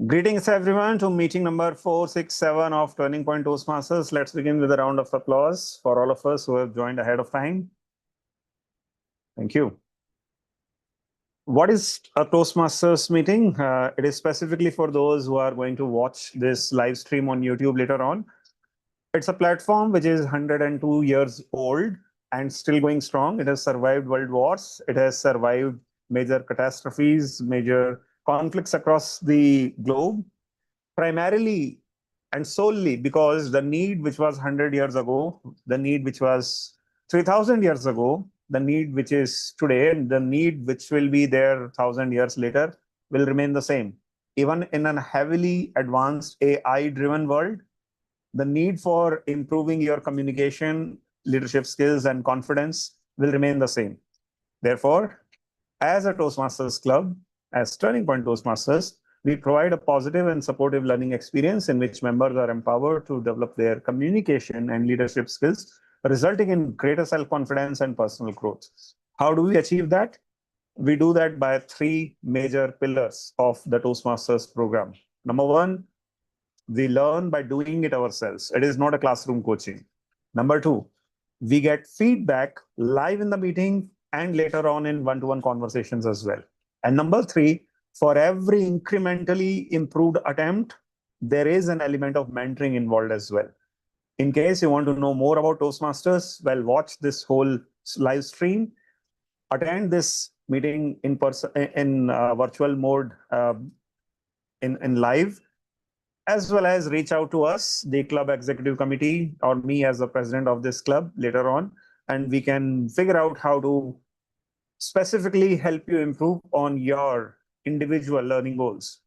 Greetings everyone to meeting number 467 of Turning Point Toastmasters. Let's begin with a round of applause for all of us who have joined ahead of time. Thank you. What is a Toastmasters meeting? It is specifically for those who are going to watch this live stream on YouTube later on. It's a platform which is 102 years old and still going strong. It has survived world wars. It has survived major catastrophes, major conflicts across the globe, primarily and solely because the need which was 100 years ago, the need which was 3000 years ago, the need which is today, and the need which will be there 1000 years later will remain the same. Even in a heavily advanced AI driven world, the need for improving your communication, leadership skills, and confidence will remain the same. Therefore, as a Toastmasters club, as Turning Point Toastmasters, we provide a positive and supportive learning experience in which members are empowered to develop their communication and leadership skills, resulting in greater self-confidence and personal growth. How do we achieve that? We do that by three major pillars of the Toastmasters program. Number one, we learn by doing it ourselves. It is not a classroom coaching. Number two, we get feedback live in the meeting and later on in one-to-one conversations as well. And number three, for every incrementally improved attempt, there is an element of mentoring involved as well. In case you want to know more about Toastmasters, well, watch this whole live stream, attend this meeting in person, in virtual mode, in live, as well as reach out to us, the club executive committee, or me as the president of this club later on, and we can figure out how to specifically help you improve on your individual learning goals.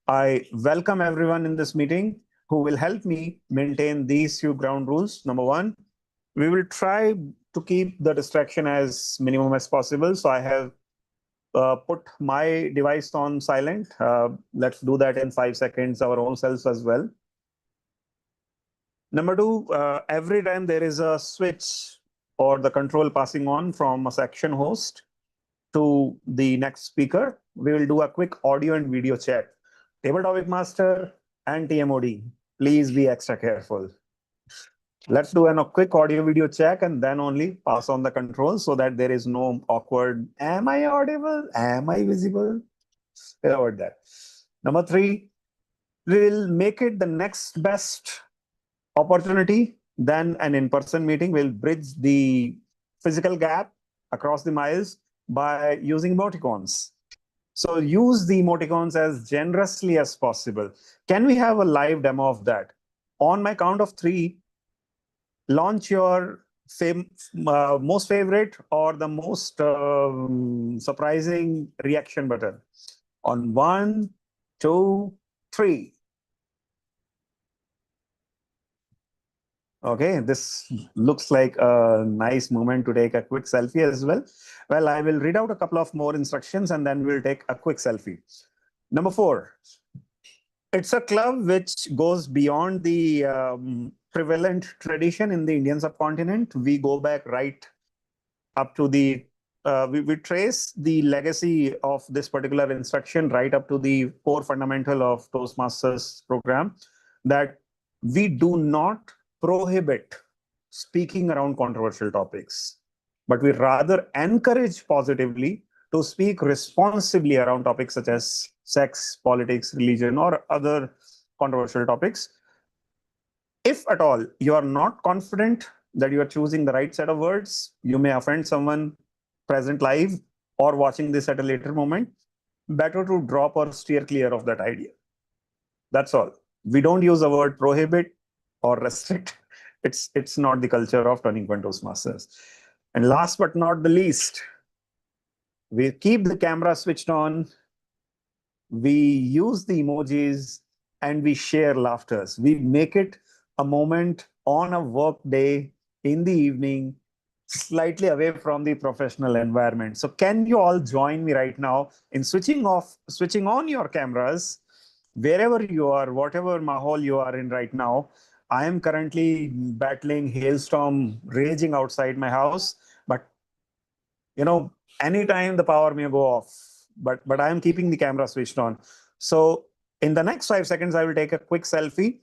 I welcome everyone in this meeting who will help me maintain these few ground rules. Number one, we will try to keep the distraction as minimum as possible. So I have put my device on silent. Let's do that in 5 seconds, our own selves as well. Number two, every time there is a switch or the control passing on from a section host to the next speaker, we will do a quick audio and video check. Table topic master and TMOD, please be extra careful. Let's do a quick audio video check and then only pass on the control so that there is no awkward, am I audible? Am I visible? Avoid that. Number three, we will make it the next best opportunity. Then an in-person meeting will bridge the physical gap across the miles by using emoticons. So use the emoticons as generously as possible. Can we have a live demo of that? On my count of three, launch your most favorite or the most surprising reaction button. On 1, 2, 3. Okay, this looks like a nice moment to take a quick selfie as well. Well, I will read out a couple of more instructions and then we'll take a quick selfie. Number 4, it's a club which goes beyond the prevalent tradition in the Indian subcontinent. We go back right up to the, we trace the legacy of this particular instruction right up to the core fundamental of Toastmasters program, that we do not prohibit speaking around controversial topics, but we rather encourage positively to speak responsibly around topics such as sex, politics, religion, or other controversial topics. If at all you are not confident that you are choosing the right set of words, you may offend someone present live or watching this at a later moment. Better to drop or steer clear of that idea. That's all. We don't use the word prohibit or restrict. It's not the culture of Turning Point Toastmasters. And last but not the least, we keep the camera switched on, we use the emojis, and we share laughters. We make it a moment on a work day in the evening, slightly away from the professional environment. So can you all join me right now in switching on your cameras, wherever you are, whatever mahal you are in right now. I am currently battling hailstorm raging outside my house, but anytime the power may go off, but I am keeping the camera switched on. So In the next 5 seconds, I will take a quick selfie.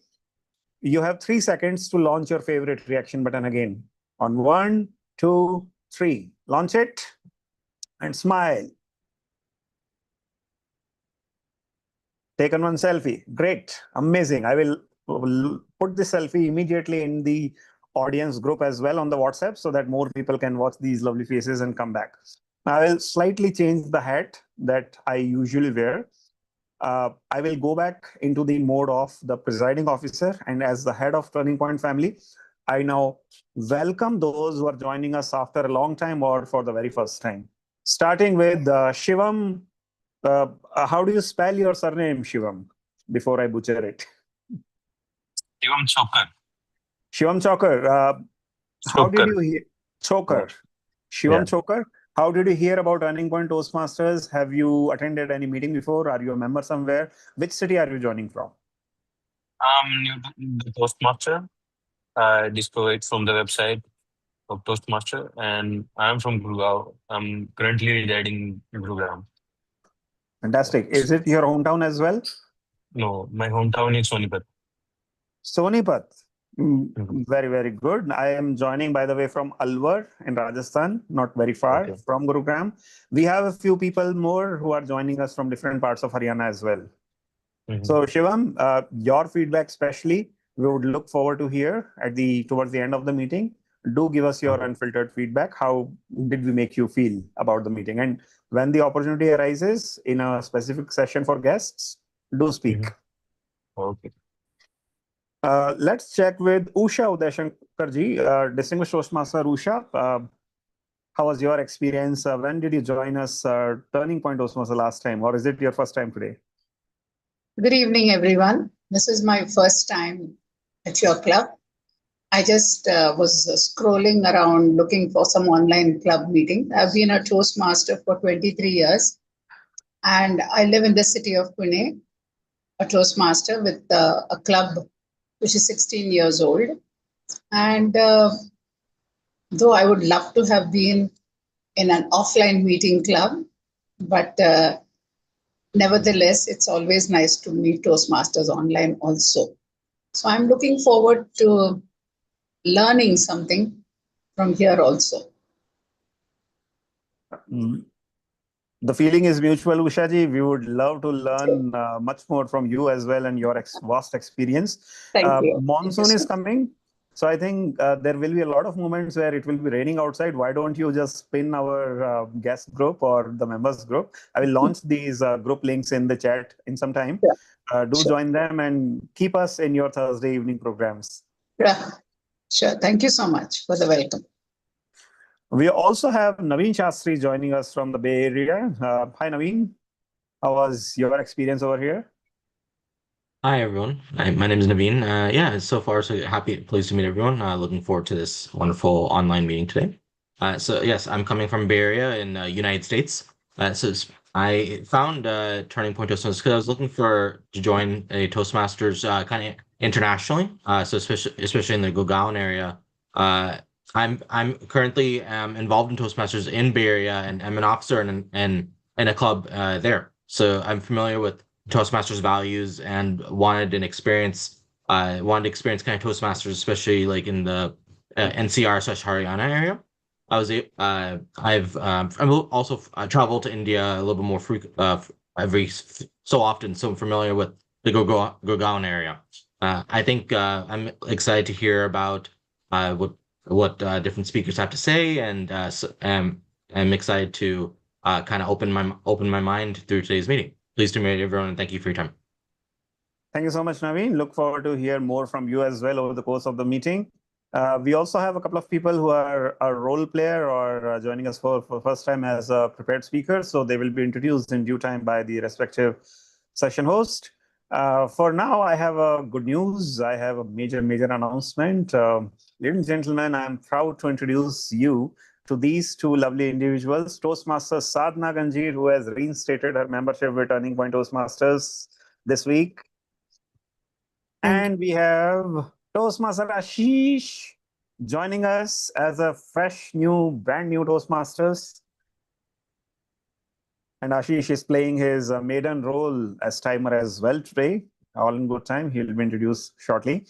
You have 3 seconds to launch your favorite reaction button again. On 1, 2, 3. Launch it and smile. Taken one selfie. Great. Amazing. I will put the selfie immediately in the audience group as well on the WhatsApp so that more people can watch these lovely faces and come back. I will slightly change the hat that I usually wear. I will go back into the mode of the presiding officer, and as the head of Turning Point family, I now welcome those who are joining us after a long time or for the very first time. Starting with Shivam. How do you spell your surname, Shivam, before I butcher it? Shivam Chokar. Shivam Chokar. How did you hear? Chokar. Shivam Chokar. How did you hear about Turning Point Toastmasters? Have you attended any meeting before? Are you a member somewhere? Which city are you joining from? I'm new to the Toastmaster. I discovered it from the website of Toastmaster, and I'm from Gurgaon. I'm currently residing in Gurgaon. Fantastic. Is it your hometown as well? No, my hometown is Sonipat. Sonipat. Very, very good. I am joining, by the way, from Alwar in Rajasthan, not very far from Gurugram. We have a few people more who are joining us from different parts of Haryana as well. So Shivam, your feedback especially, we would look forward to hear towards the end of the meeting. Do give us your unfiltered feedback. How did we make you feel about the meeting? And when the opportunity arises in a specific session for guests, do speak. Okay. Let's check with Usha Udayashankarji, distinguished Toastmaster Usha. How was your experience? When did you join us, Turning Point Toastmaster last time, or is it your first time today? Good evening, everyone. This is my first time at your club. I just was scrolling around looking for some online club meeting. I've been a Toastmaster for 23 years, and I live in the city of Pune, a Toastmaster with a club which is 16 years old. And though I would love to have been in an offline meeting club, but nevertheless, it's always nice to meet Toastmasters online also. So I'm looking forward to learning something from here also. The feeling is mutual, Ushaji. We would love to learn much more from you as well and your vast experience. Thank you. Monsoon is coming. So I think there will be a lot of moments where it will be raining outside. Why don't you just pin our guest group or the members group? I will launch these group links in the chat in some time. Do join them and keep us in your Thursday evening programs. Yeah, sure. Thank you so much for the welcome. We also have Naveen Shastri joining us from the Bay Area. Hi, Naveen. How was your experience over here? Hi, everyone. My name is Naveen. Yeah, so far, so happy, pleased to meet everyone. Looking forward to this wonderful online meeting today. So yes, I'm coming from Bay Area in United States. I found Turning Point Toastmasters because I was looking to join a Toastmasters kind of internationally. So especially in the Gurgaon area. I'm currently involved in Toastmasters in Bay Area, and I'm an officer in a club there. So I'm familiar with Toastmasters values and wanted to experience kind of Toastmasters, especially like in the NCR/Haryana area. I've also traveled to India a little bit more every so often, so I'm familiar with the Gurgaon area. I think I'm excited to hear about what different speakers have to say, and I'm excited to kind of open my mind through today's meeting. Pleased to meet everyone, and thank you for your time. Thank you so much, Naveen. Look forward to hear more from you as well over the course of the meeting. We also have a couple of people who are a role player or joining us for first time as a prepared speaker. So they will be introduced in due time by the respective session host. For now, I have good news. I have a major announcement. Ladies and gentlemen, I'm proud to introduce you to these two lovely individuals, Toastmaster Sadhna Ganjir, who has reinstated her membership with Turning Point Toastmasters this week. And we have Toastmaster Ashish joining us as a brand new Toastmasters. And Ashish is playing his maiden role as timer as well today. All in good time. He'll be introduced shortly.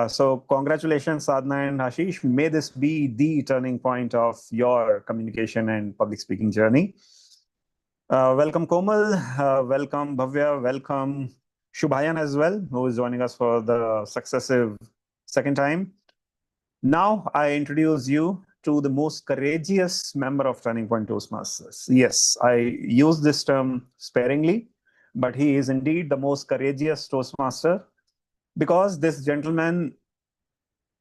So congratulations, Sadhna and Ashish. May this be the turning point of your communication and public speaking journey. Welcome Komal, welcome Bhavya, welcome Shubhayan as well, who is joining us for the successive second time. Now I introduce you to the most courageous member of Turning Point Toastmasters. Yes, I use this term sparingly, but he is indeed the most courageous Toastmaster because this gentleman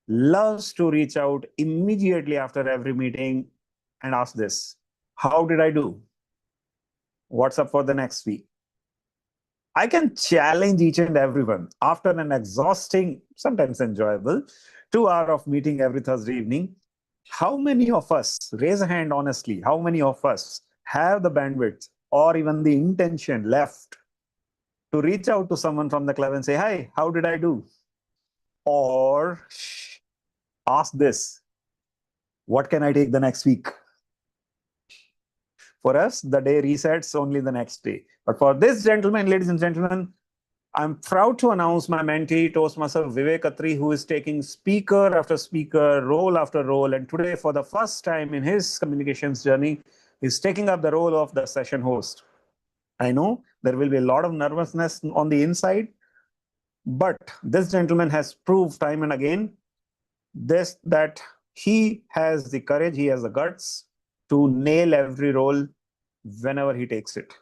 loves to reach out immediately after every meeting and ask this: how did I do? What's up for the next week? I can challenge each and everyone after an exhausting, sometimes enjoyable, 2 hour of meeting every Thursday evening. How many of us, raise a hand honestly, how many of us have the bandwidth or even the intention left to reach out to someone from the club and say, hi, how did I do? Or ask this: what can I take the next week? For us, the day resets only the next day. But for this gentleman, ladies and gentlemen, I'm proud to announce my mentee, Toastmaster Vivek Atri, who is taking speaker after speaker, role after role. And today, for the first time in his communications journey, is taking up the role of the session host. I know there will be a lot of nervousness on the inside, but this gentleman has proved time and again that he has the courage, he has the guts to nail every role whenever he takes it.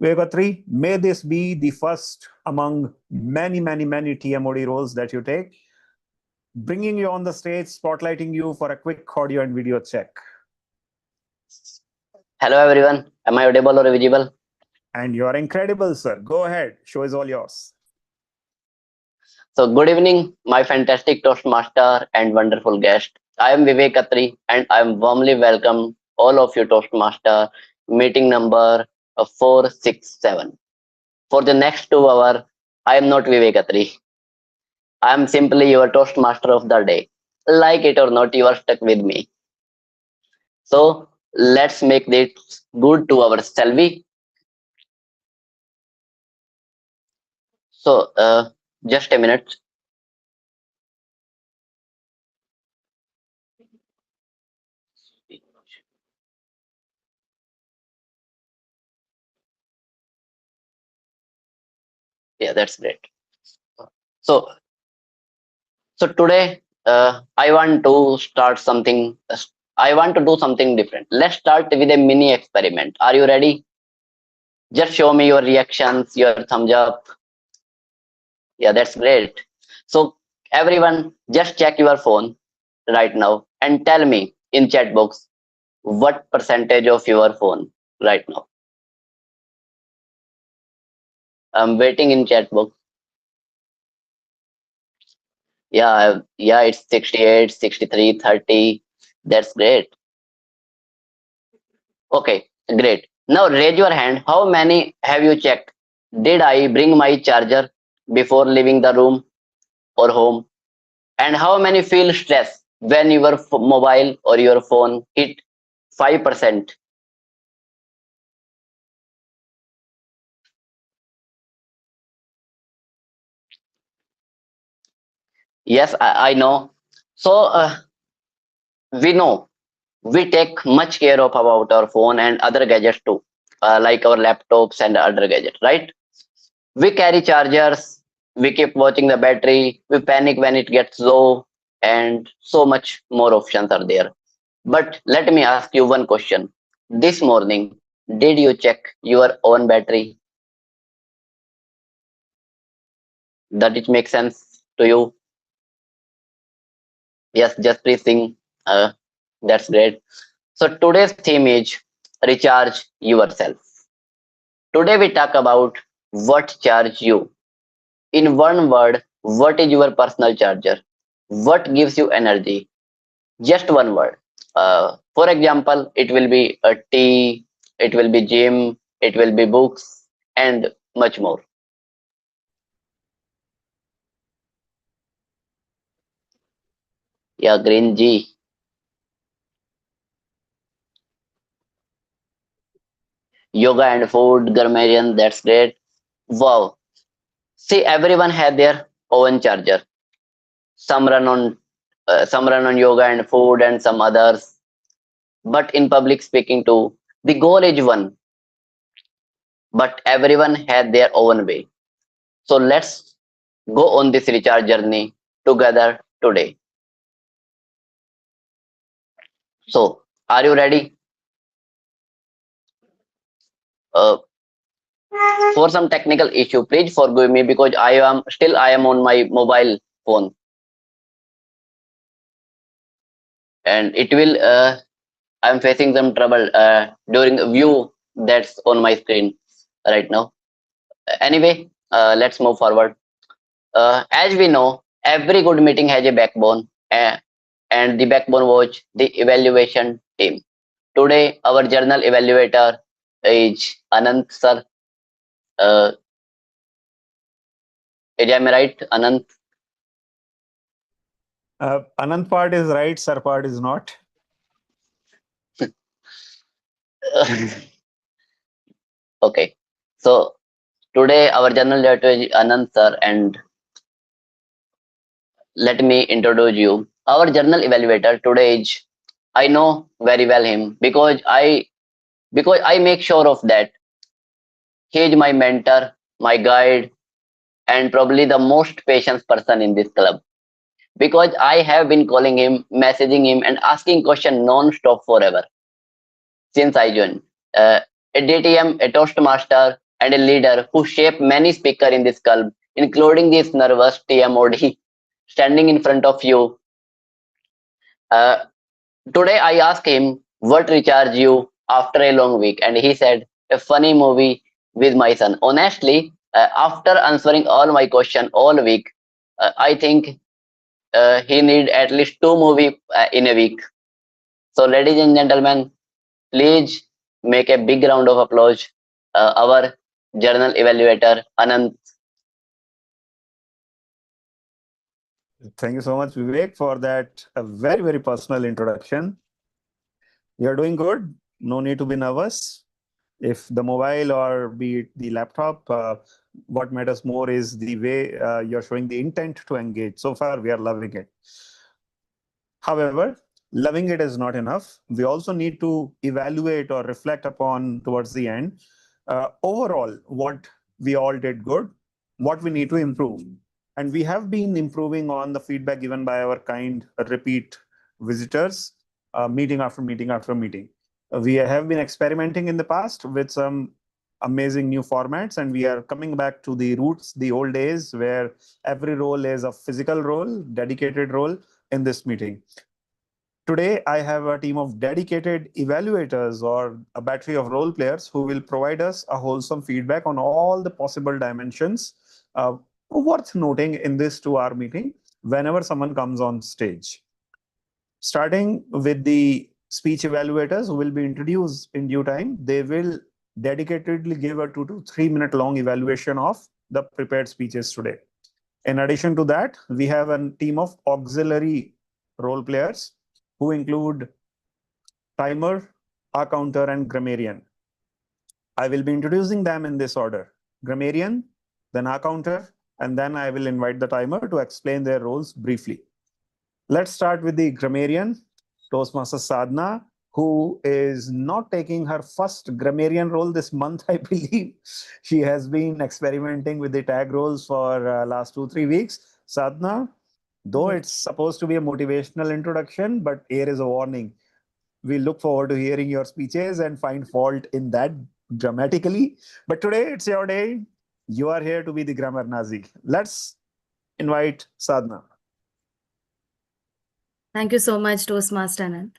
Vivek, may this be the first among many, many, many TMOD roles that you take. Bringing you on the stage, spotlighting you for a quick audio and video check. Hello everyone, am I audible or visible? And you're incredible, sir. Go ahead, show is all yours. So good evening, my fantastic Toastmaster and wonderful guest. I am Vivek Atri and I am warmly welcome all of you Toastmaster meeting number 467. For the next 2 hours, I am not Vivek Atri. I am simply your Toastmaster of the day. Like it or not, you are stuck with me. So let's make this good 2 hours, shall we? So just a minute. Yeah, that's great. So today I want to start something. I want to do something different. Let's start with a mini experiment. Are you ready? Just show me your reactions, your thumbs up. Yeah, that's great. So everyone, just check your phone right now and tell me in chat box what percentage of your phone right now. I'm waiting in chat box. Yeah, it's 68, 63, 30. That's great. Okay, great. Now raise your hand. How many have you checked? Did I bring my charger before leaving the room or home? And how many feel stress when your mobile or your phone hit 5%? Yes, I know. So we know we take much care of about our phone and other gadgets too, like our laptops and other gadgets, right? We carry chargers, we keep watching the battery, we panic when it gets low, and so much more options are there. But let me ask you one question. This morning, did you check your own battery? Does it make sense to you? Yes, just please sing. Uh, that's great. So today's theme is recharge yourself. Today we talk about what charge you. In one word, what is your personal charger? What gives you energy? Just one word. For example, it will be a tea, it will be gym, it will be books, and much more. Yeah, green G. yoga and food, grammarian, that's great. Wow. See, everyone had their own charger. Some run on some run on yoga and food, and some others. But in public speaking too, the goal is one. But everyone had their own way. So let's go on this recharge journey together today. So, are you ready? Uh, for some technical issue, please forgive me because I am on my mobile phone, and it will I'm facing some trouble during the view that's on my screen right now. Anyway, let's move forward. As we know, every good meeting has a backbone, and the backbone was the evaluation team. Today, our journal evaluator is Anant sir. Uh, am I right, Anant? Anand part is right, sir part is not. Okay. So today our journal editor is Anant sir, and let me introduce you. Our journal evaluator today is, I know very well him because I make sure of that. He is my mentor, my guide, and probably the most patient person in this club. Because I have been calling him, messaging him, and asking questions non-stop forever since I joined. Uh, a DTM, a Toastmaster, and a leader who shaped many speakers in this club, including this nervous TMOD standing in front of you. Uh, Today I asked him what recharged you after a long week, and he said a funny movie with my son. Honestly, after answering all my questions all week, I think he need at least two movies in a week. So, ladies and gentlemen, please make a big round of applause. Our journal evaluator Anand. Thank you so much, Vivek, for that very, very personal introduction. You're doing good. No need to be nervous. If the mobile or be it the laptop, what matters more is the way you're showing the intent to engage. So far, we are loving it. However, loving it is not enough. We also need to evaluate or reflect upon towards the end. Overall, what we all did good, what we need to improve. And we have been improving on the feedback given by our kind repeat visitors, meeting after meeting after meeting. We have been experimenting in the past with some amazing new formats, and we are coming back to the roots, the old days, where every role is a physical role, dedicated role in this meeting. Today, I have a team of dedicated evaluators or a battery of role players who will provide us a wholesome feedback on all the possible dimensions worth noting in this 2-hour meeting whenever someone comes on stage. Starting with the speech evaluators who will be introduced in due time, they will dedicatedly give a 2 to 3 minute long evaluation of the prepared speeches today. In addition to that, we have a team of auxiliary role players who include timer, counter, and grammarian. I will be introducing them in this order: grammarian, then counter, and then I will invite the timer to explain their roles briefly. Let's start with the grammarian, Toastmaster Sadhna, who is not taking her first grammarian role this month, I believe. She has been experimenting with the tag roles for last 2-3 weeks. Sadhna, though it's supposed to be a motivational introduction, but here is a warning. We look forward to hearing your speeches and find fault in that dramatically. But today it's your day. You are here to be the grammar Nazi. Let's invite Sadhna. Thank you so much, Toastmaster Anand.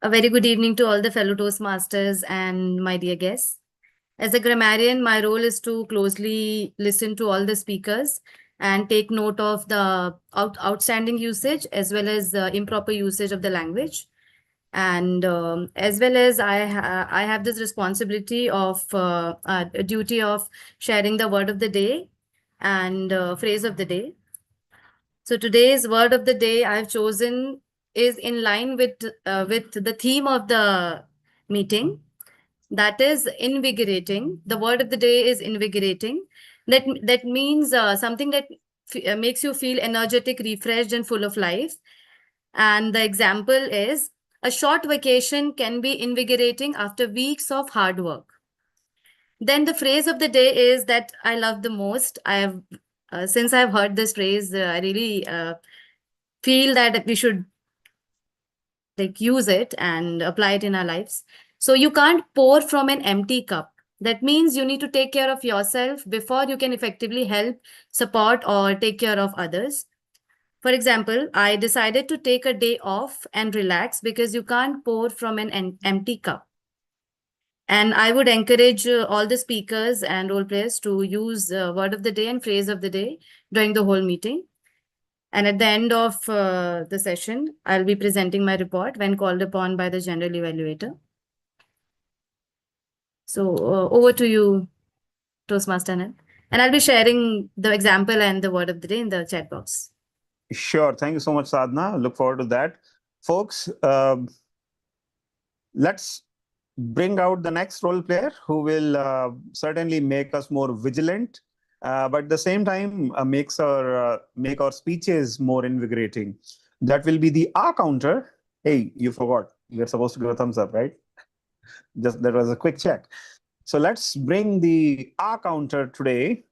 A very good evening to all the fellow Toastmasters and my dear guests. As a grammarian, my role is to closely listen to all the speakers and take note of the outstanding usage as well as the improper usage of the language. And as well as I have this responsibility of a duty of sharing the word of the day and phrase of the day. So today's word of the day I've chosen is in line with the theme of the meeting, That is invigorating. The word of the day is invigorating. That means something that makes you feel energetic, refreshed, and full of life. And the example is a short vacation can be invigorating after weeks of hard work. Then the phrase of the day is that I love the most. I have since I've heard this phrase, I really feel that we should use it and apply it in our lives. So you can't pour from an empty cup. That means you need to take care of yourself before you can effectively help, support, or take care of others. For example, I decided to take a day off and relax because you can't pour from an empty cup. And I would encourage all the speakers and role players to use word of the day and phrase of the day during the whole meeting. And at the end of the session, I'll be presenting my report when called upon by the general evaluator. So over to you, Toastmaster Anand. And I'll be sharing the example and the word of the day in the chat box. Sure. Thank you so much, Sadhna. Look forward to that. Folks, let's bring out the next role player who will certainly make us more vigilant, but at the same time make our speeches more invigorating. That will be the R counter. Hey, you forgot. We're supposed to give a thumbs up, right? Just that was a quick check. So let's bring the R counter today.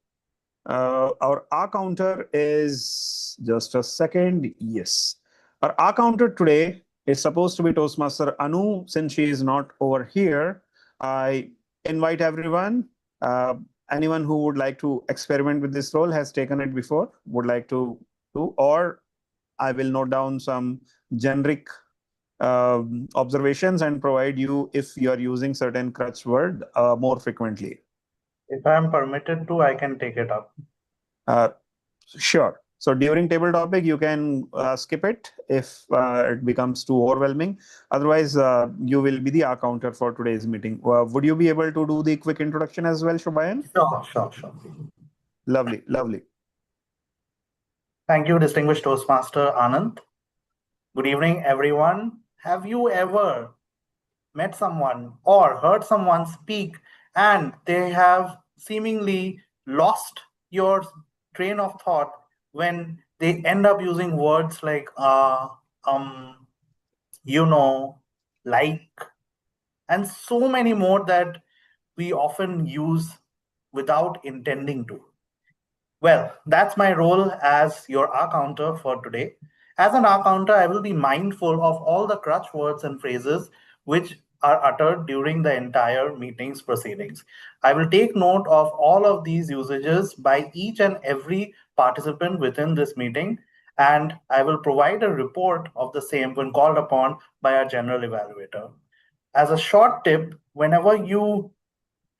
Our R counter is just a second. Yes. Our R counter today is supposed to be Toastmaster Anu. Since she is not over here, I invite everyone. Anyone who would like to experiment with this role, has taken it before, would like to do, or I will note down some generic observations and provide you if you are using certain crutch word more frequently. If I'm permitted to, I can take it up. Sure. So during table topic, you can skip it if it becomes too overwhelming. Otherwise, you will be the R counter for today's meeting. Would you be able to do the quick introduction as well, Shubhayan? Sure. Lovely, lovely. Thank you, distinguished Toastmaster Anand. Good evening, everyone. Have you ever met someone or heard someone speak and they have seemingly lost your train of thought when they end up using words like like, and so many more that we often use without intending to? Well, that's my role as your R counter for today. As an R counter, I will be mindful of all the crutch words and phrases which are uttered during the entire meeting's proceedings. I will take note of all of these usages by each and every participant within this meeting, and I will provide a report of the same when called upon by our general evaluator. As a short tip, whenever you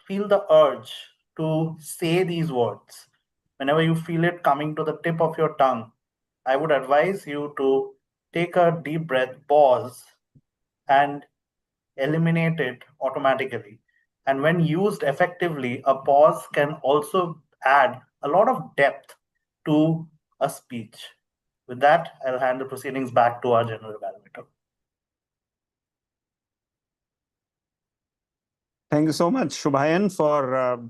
feel the urge to say these words, whenever you feel it coming to the tip of your tongue, I would advise you to take a deep breath, pause, and eliminate it automatically. And when used effectively, a pause can also add a lot of depth to a speech. With that, I'll hand the proceedings back to our general evaluator. Thank you so much, Shubhayan, for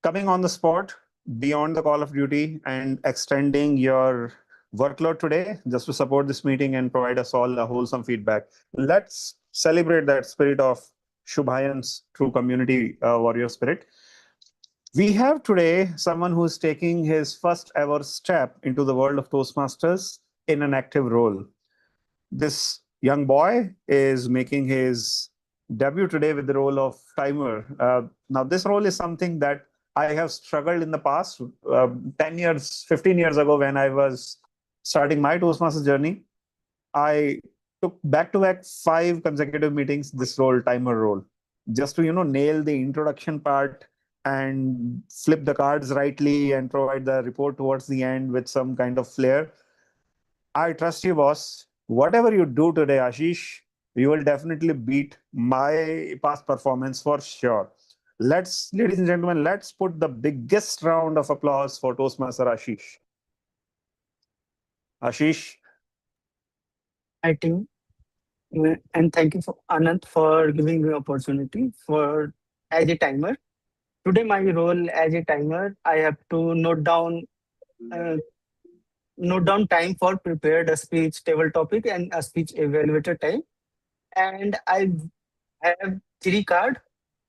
coming on the spot beyond the call of duty and extending your workload today just to support this meeting and provide us all a wholesome feedback. Let's celebrate that spirit of Shubhayan's true community warrior spirit. We have today someone who is taking his first ever step into the world of Toastmasters in an active role. This young boy is making his debut today with the role of timer. Now, this role is something that I have struggled in the past, 10 years, 15 years ago when I was starting my Toastmasters journey. I took back-to-back 5 consecutive meetings, this role, timer role, just to, nail the introduction part and flip the cards rightly and provide the report towards the end with some kind of flair. I trust you, boss. Whatever you do today, Ashish, you will definitely beat my past performance for sure. Ladies and gentlemen, let's put the biggest round of applause for Toastmaster Ashish. Ashish. Hi team. And thank you for Anant for giving me opportunity for as a timer. Today, my role as a timer, I have to uh, note down time for prepared a speech table topic and a speech evaluator time. And I have three card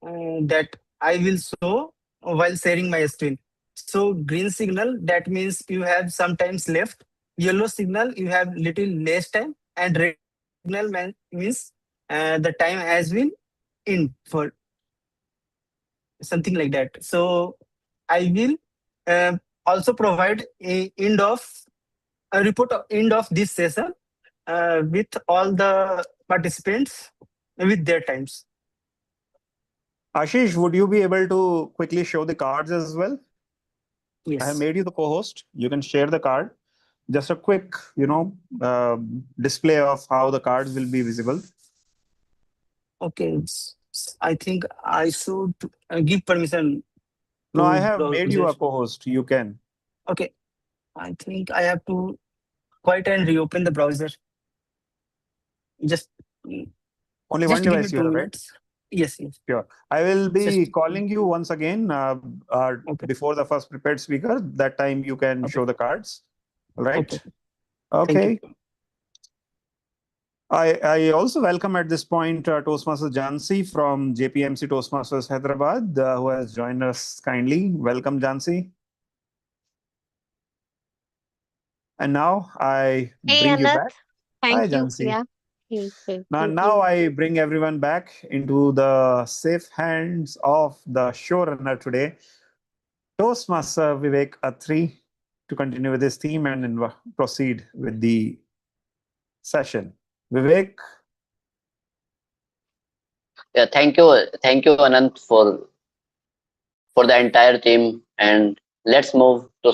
that I will show while sharing my screen. So green signal, that means you have sometimes left. Yellow signal, you have little less time. And red signal means the time has been in for something like that. So I will also provide a report of end of this session with all the participants with their times. Ashish, would you be able to quickly show the cards as well? I have Yes. made you the co-host. You can share the card. Just a quick, display of how the cards will be visible. Okay. I think I should give permission No, I to have made you browser. a co-host. You can. Okay. I think I have to quite and reopen the browser. Just Only one just give me device you 2 have, right? minutes. Yes, yes. Sure. I will be Just calling you once again okay. before the first prepared speaker. That time you can Okay. show the cards. All right. Okay. Thank you. Okay. I also welcome at this point Toastmaster Jansi from JPMC Toastmasters Hyderabad, who has joined us kindly. Welcome, Jansi. And now I Hey, bring you Anat. back. Hi, Thank you. Jansi. Yeah. Hey, Now, thank now you. I bring everyone back into the safe hands of the showrunner today, Toastmaster Vivek Atri, to continue with this theme and proceed with the session. Vivek, Yeah, thank you, Anant, for the entire team. And let's move to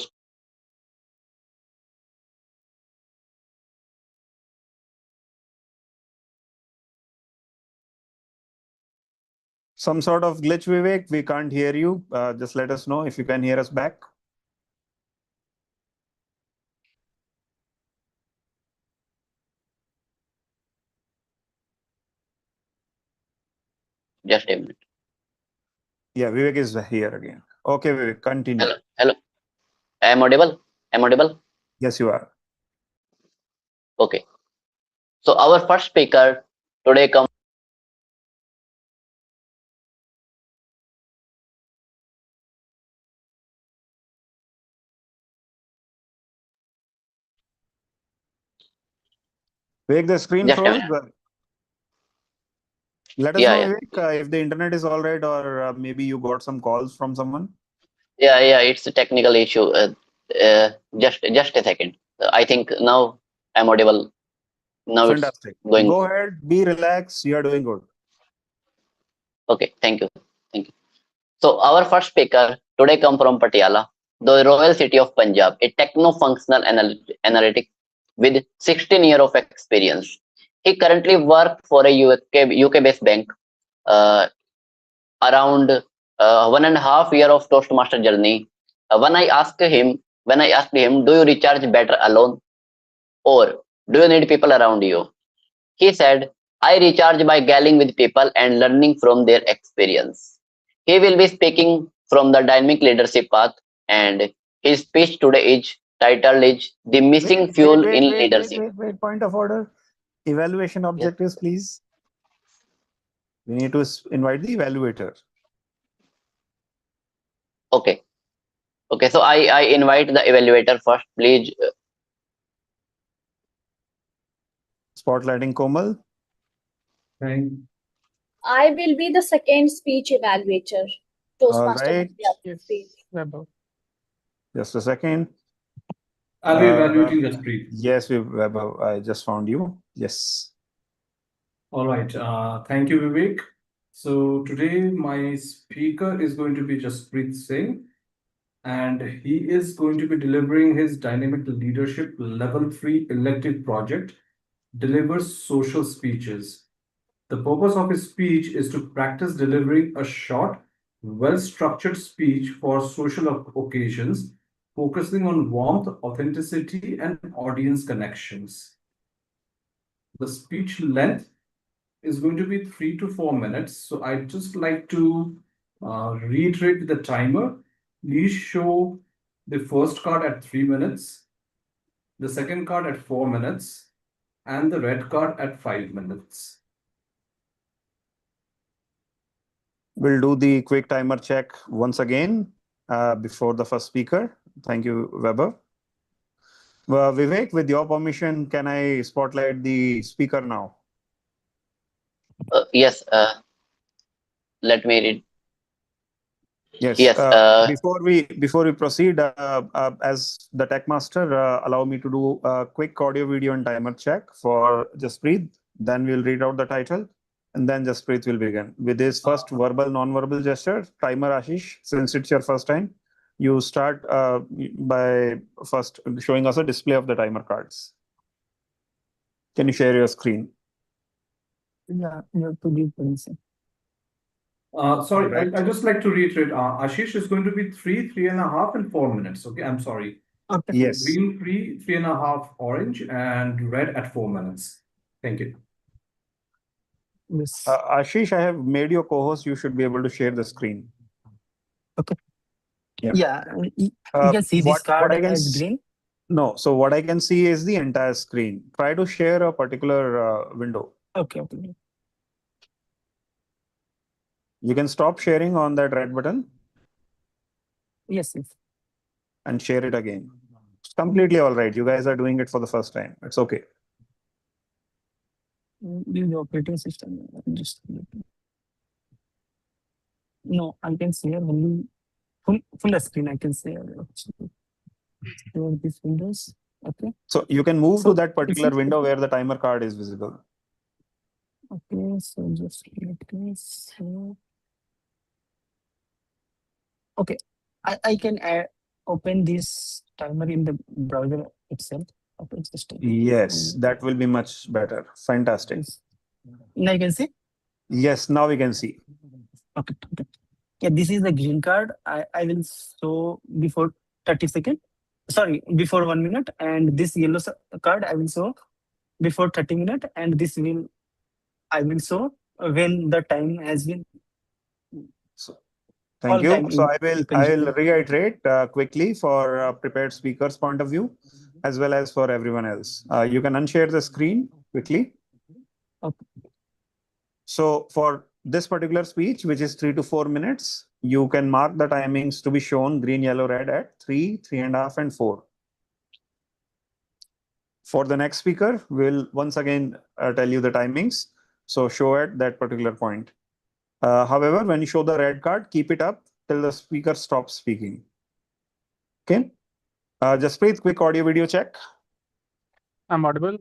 some sort of glitch, Vivek. We can't hear you. Just let us know if you can hear us back. just a minute. Yeah, Vivek is here again. Okay, Vivek, continue. Hello, hello. Am audible? Am audible? Yes, you are. Okay. So our first speaker today comes. Vivek, the screen Just a froze. minute. Let us Yeah, know, yeah, Vivek, if the internet is all right, or maybe you got some calls from someone. yeah. It's a technical issue. Just a second. I think now I'm audible. Now it's Fantastic. going. Go ahead, be relaxed. You are doing good. Okay. Thank you. Thank you. So our first speaker today come from Patiala, the royal city of Punjab, a techno-functional analytic with 16 years of experience. He currently works for a UK-based bank. Uh, Around 1.5 year of Toastmaster journey. When I asked him, do you recharge better alone or do you need people around you? He said, I recharge by gathering with people and learning from their experience. He will be speaking from the dynamic leadership path, and his speech today is titled is The Missing Fuel in Leadership. Wait. Point of order. Evaluation Yes. objectives, please. We need to invite the evaluator. Okay. Okay. So I invite the evaluator first, please. Spotlighting Komal. Right. I will be the second speech evaluator. All Toastmaster right. speech. Just a second. I'll be evaluating Jaspreet. Yes, I just found you. Yes. All right. Thank you, Vivek. So today my speaker is going to be Jaspreet Singh, and he is going to be delivering his dynamic leadership level 3 elective project, delivers social speeches. The purpose of his speech is to practice delivering a short, well-structured speech for social occasions, focusing on warmth, authenticity, and audience connections. The speech length is going to be 3 to 4 minutes. So I'd just like to reiterate the timer. Please show the first card at 3 minutes, the second card at 4 minutes, and the red card at 5 minutes. We'll do the quick timer check once again before the first speaker. Thank you, Weber. Vivek, with your permission, can I spotlight the speaker now? Yes, let me read. Yes. Yes. Before we proceed, as the tech master, allow me to do a quick audio, video, and timer check for Jasprit. Then we'll read out the title, and then Jasprit will begin with his first verbal, non-verbal gesture. Timer, Ashish, since it's your first time, you start by first showing us a display of the timer cards. Can you share your screen? Yeah, you have to give permission. Sorry, Right. I'd just like to reiterate, Ashish is going to be 3, 3.5, and 4 minutes. Okay, I'm sorry. Okay. Yes. Green 3, 3.5 orange, and red at 4 minutes. Thank you. Yes. Ashish, I have made your co-host. You should be able to share the screen. Okay. Yeah. Yeah, you can see this card I can as green. No, so what I can see is the entire screen. Try to share a particular window. Okay, okay. You can stop sharing on that red button Yes, yes. and share it again. It's completely all right. You guys are doing it for the first time. It's okay. This is the operating system. Just no, I can share only full screen. I can share actually. Share these windows. Okay. So you can move So to that particular if you- window where the timer card is visible. Okay, so just like this. Okay, I can open this timer in the browser itself. Okay, just Yes, that will be much better. Fantastic. yes. Now you can see. Yes, now we can see. Okay, okay. Yeah, this is the green card. I will show before 30 seconds. Sorry, before 1 minute, and this yellow card I will show before 30 minutes, and this will I will show when the time has been. So, thank All you. time So in I will consumed. reiterate quickly for prepared speakers' point of view, as well as for everyone else. You can unshare the screen quickly. Okay. So for this particular speech, which is 3 to 4 minutes, you can mark the timings to be shown green, yellow, red at 3, 3.5, and 4. For the next speaker, we'll once again tell you the timings. So show at that particular point. However, when you show the red card, keep it up till the speaker stops speaking. Okay. Jasprit, quick audio video check. I'm audible.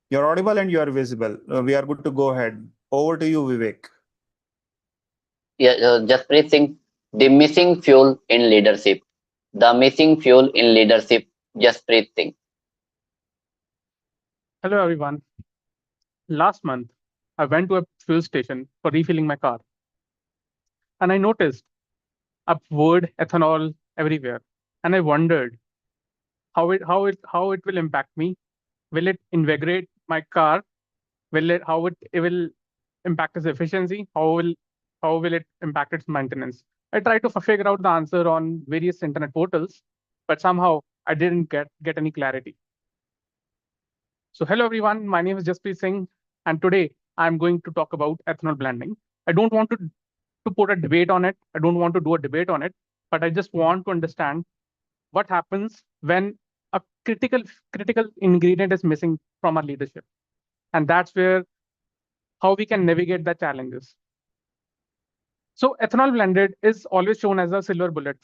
You're audible and you are visible. We are good to go ahead. Over to you, Vivek. Yeah, Jasprit Singh, the missing fuel in leadership. The missing fuel in leadership, Jasprit Singh. Hello, everyone. Last month, I went to a fuel station for refilling my car, and I noticed a word ethanol everywhere. And I wondered how it will impact me. Will it invigorate my car? It will impact its efficiency? How will it impact its maintenance? I tried to figure out the answer on various internet portals, but somehow I didn't get any clarity. So hello everyone, my name is Jasprit Singh, and today I'm going to talk about ethanol blending. I don't want to put a debate on it. I don't want to do a debate on it, but I just want to understand what happens when a critical ingredient is missing from our leadership. And that's where how we can navigate the challenges. So ethanol blended is always shown as a silver bullet,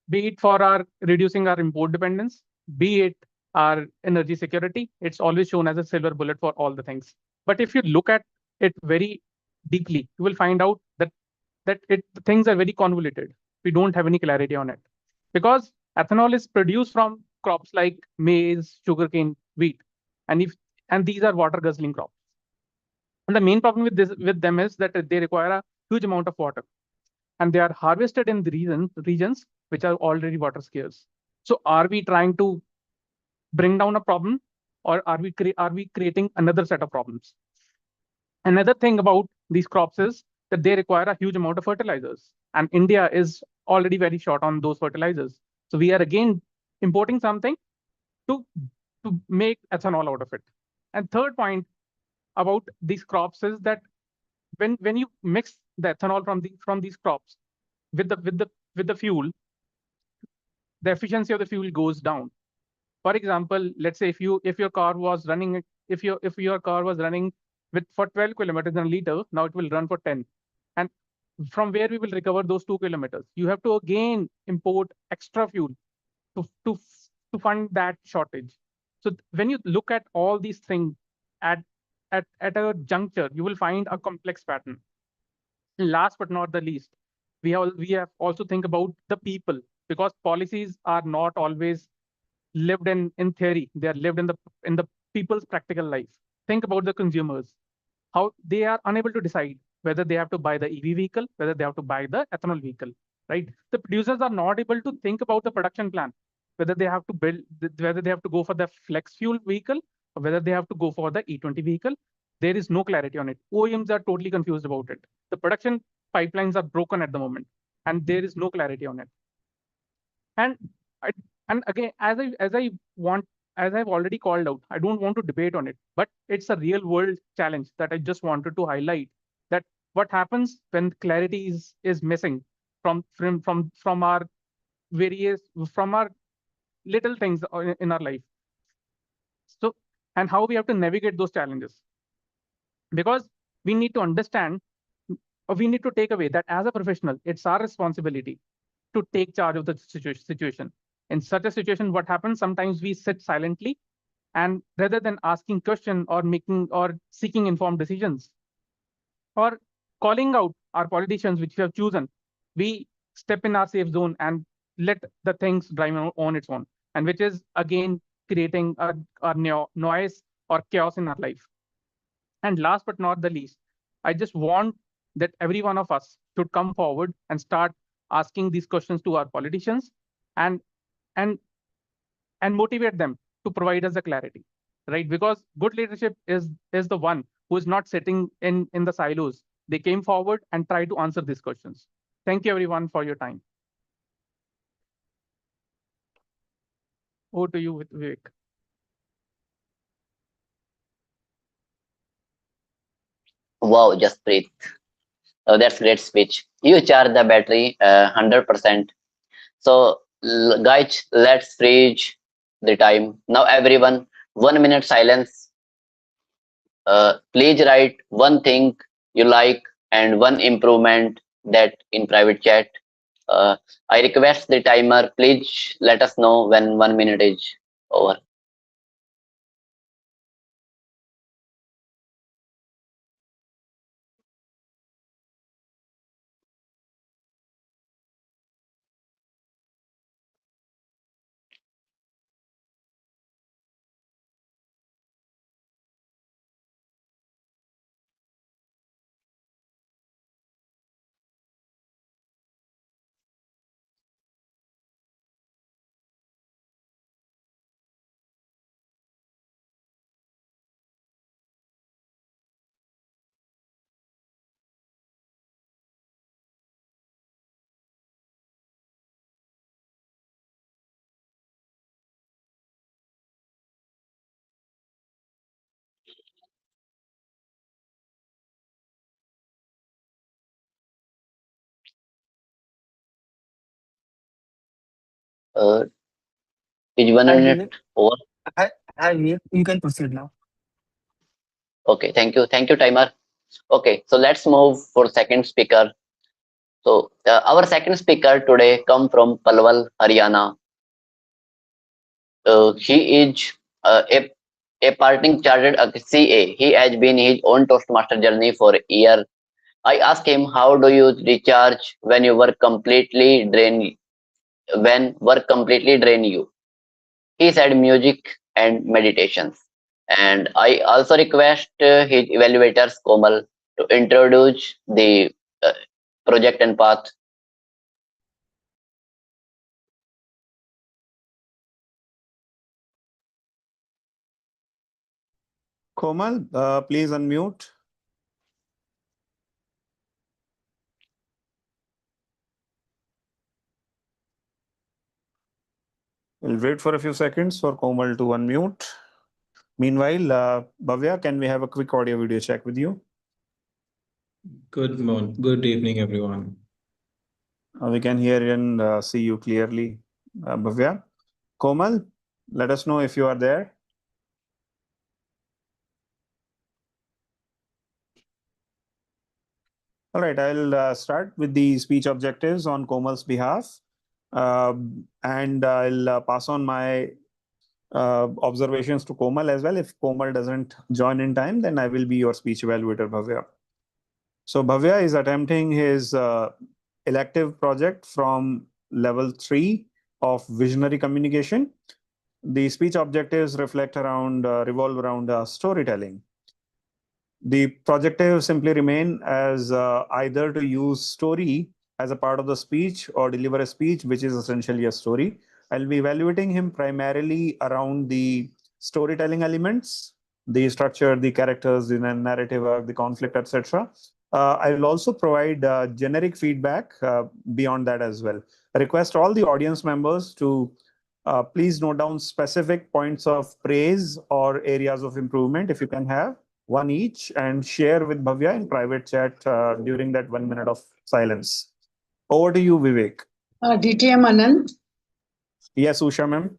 be it for our reducing our import dependence, be it our energy security. It's always shown as a silver bullet for all the things. But if you look at it very deeply, you will find out that things are very convoluted. We don't have any clarity on it because ethanol is produced from crops like maize, sugarcane, wheat, and these are water guzzling crops. And the main problem with them is that they require a huge amount of water, and they are harvested in the regions which are already water scarce. So are we trying to bring down a problem, or are we creating another set of problems? Another thing about these crops is that they require a huge amount of fertilizers, and India is already very short on those fertilizers. So we are again importing something to make ethanol out of it. And third point about these crops is that when you mix the ethanol from these crops with the fuel, the efficiency of the fuel goes down. For example, let's say if your car was running if your car was running with for 12 kilometers in a liter, now it will run for 10. And from where we will recover those 2 kilometers? You have to again import extra fuel to fund that shortage. So when you look at all these things at a juncture, you will find a complex pattern. Last but not the least, we have also think about the people, because policies are not always lived in theory. They are lived in the people's practical life. Think about the consumers, how they are unable to decide whether they have to buy the EV vehicle, whether they have to buy the ethanol vehicle, right? The producers are not able to think about the production plan, whether they have to build, whether they have to go for the flex fuel vehicle or whether they have to go for the E20 vehicle. There is no clarity on it. OEMs are totally confused about it. The production pipelines are broken at the moment, and there is no clarity on it. And I, and again, as I've already called out, I don't want to debate on it, but it's a real world challenge that I just wanted to highlight, that what happens when clarity is missing from our various from our little things in our life. So, and how we have to navigate those challenges, because we need to understand, or we need to take away that as a professional, it's our responsibility to take charge of the situation. In such a situation, what happens? Sometimes we sit silently, and rather than asking question or making or seeking informed decisions or calling out our politicians which we have chosen, we step in our safe zone and let the things drive on its own, and which is again creating a noise or chaos in our life. And last but not the least, I just want that every one of us should come forward and start asking these questions to our politicians, and and and motivate them to provide us the clarity, right? Because good leadership is the one who is not sitting in the silos. They came forward and tried to answer these questions. Thank you everyone for your time. Over to you, with Vivek. Wow, Jaspreet. Oh, that's great speech. You charge the battery 100%. So, guys, let's freeze the time. Now, everyone, 1 minute silence. Please write one thing you like and one improvement that in private chat. Uh, I request the timer. Please let us know when 1 minute is over. Uh, is one Hi, minute Vivek. over? Hi, Vivek. You can proceed now. Okay, thank you. Thank you, timer. Okay, so let's move for second speaker. So our second speaker today come from Palwal, Haryana. He is a parting chartered CA. He has been his own Toastmaster journey for a year. I asked him, how do you recharge when you work completely drain when work completely drain you? He said music and meditations. And I also request his evaluators Komal to introduce the uh, project and path. Komal, please unmute. We'll wait for a few seconds for Komal to unmute. Meanwhile, Bhavya, can we have a quick audio video check with you? Good evening, everyone. We can hear and see you clearly, Bhavya. Komal, let us know if you are there. All right, I'll start with the speech objectives on Komal's behalf. And I'll pass on my observations to Komal as well. If Komal doesn't join in time, then I will be your speech evaluator, Bhavya. So Bhavya is attempting his elective project from level 3 of visionary communication. The speech objectives revolve around storytelling. The projectives simply remain as either to use story as a part of the speech or deliver a speech which is essentially a story. I'll be evaluating him primarily around the storytelling elements, the structure, the characters, the narrative arc, the conflict, etc. I will also provide generic feedback beyond that as well. I request all the audience members to please note down specific points of praise or areas of improvement if you can have one each, and share with Bhavya in private chat during that 1 minute of silence. Over to you, Vivek. DTM Anand, Yes, Usha ma'am.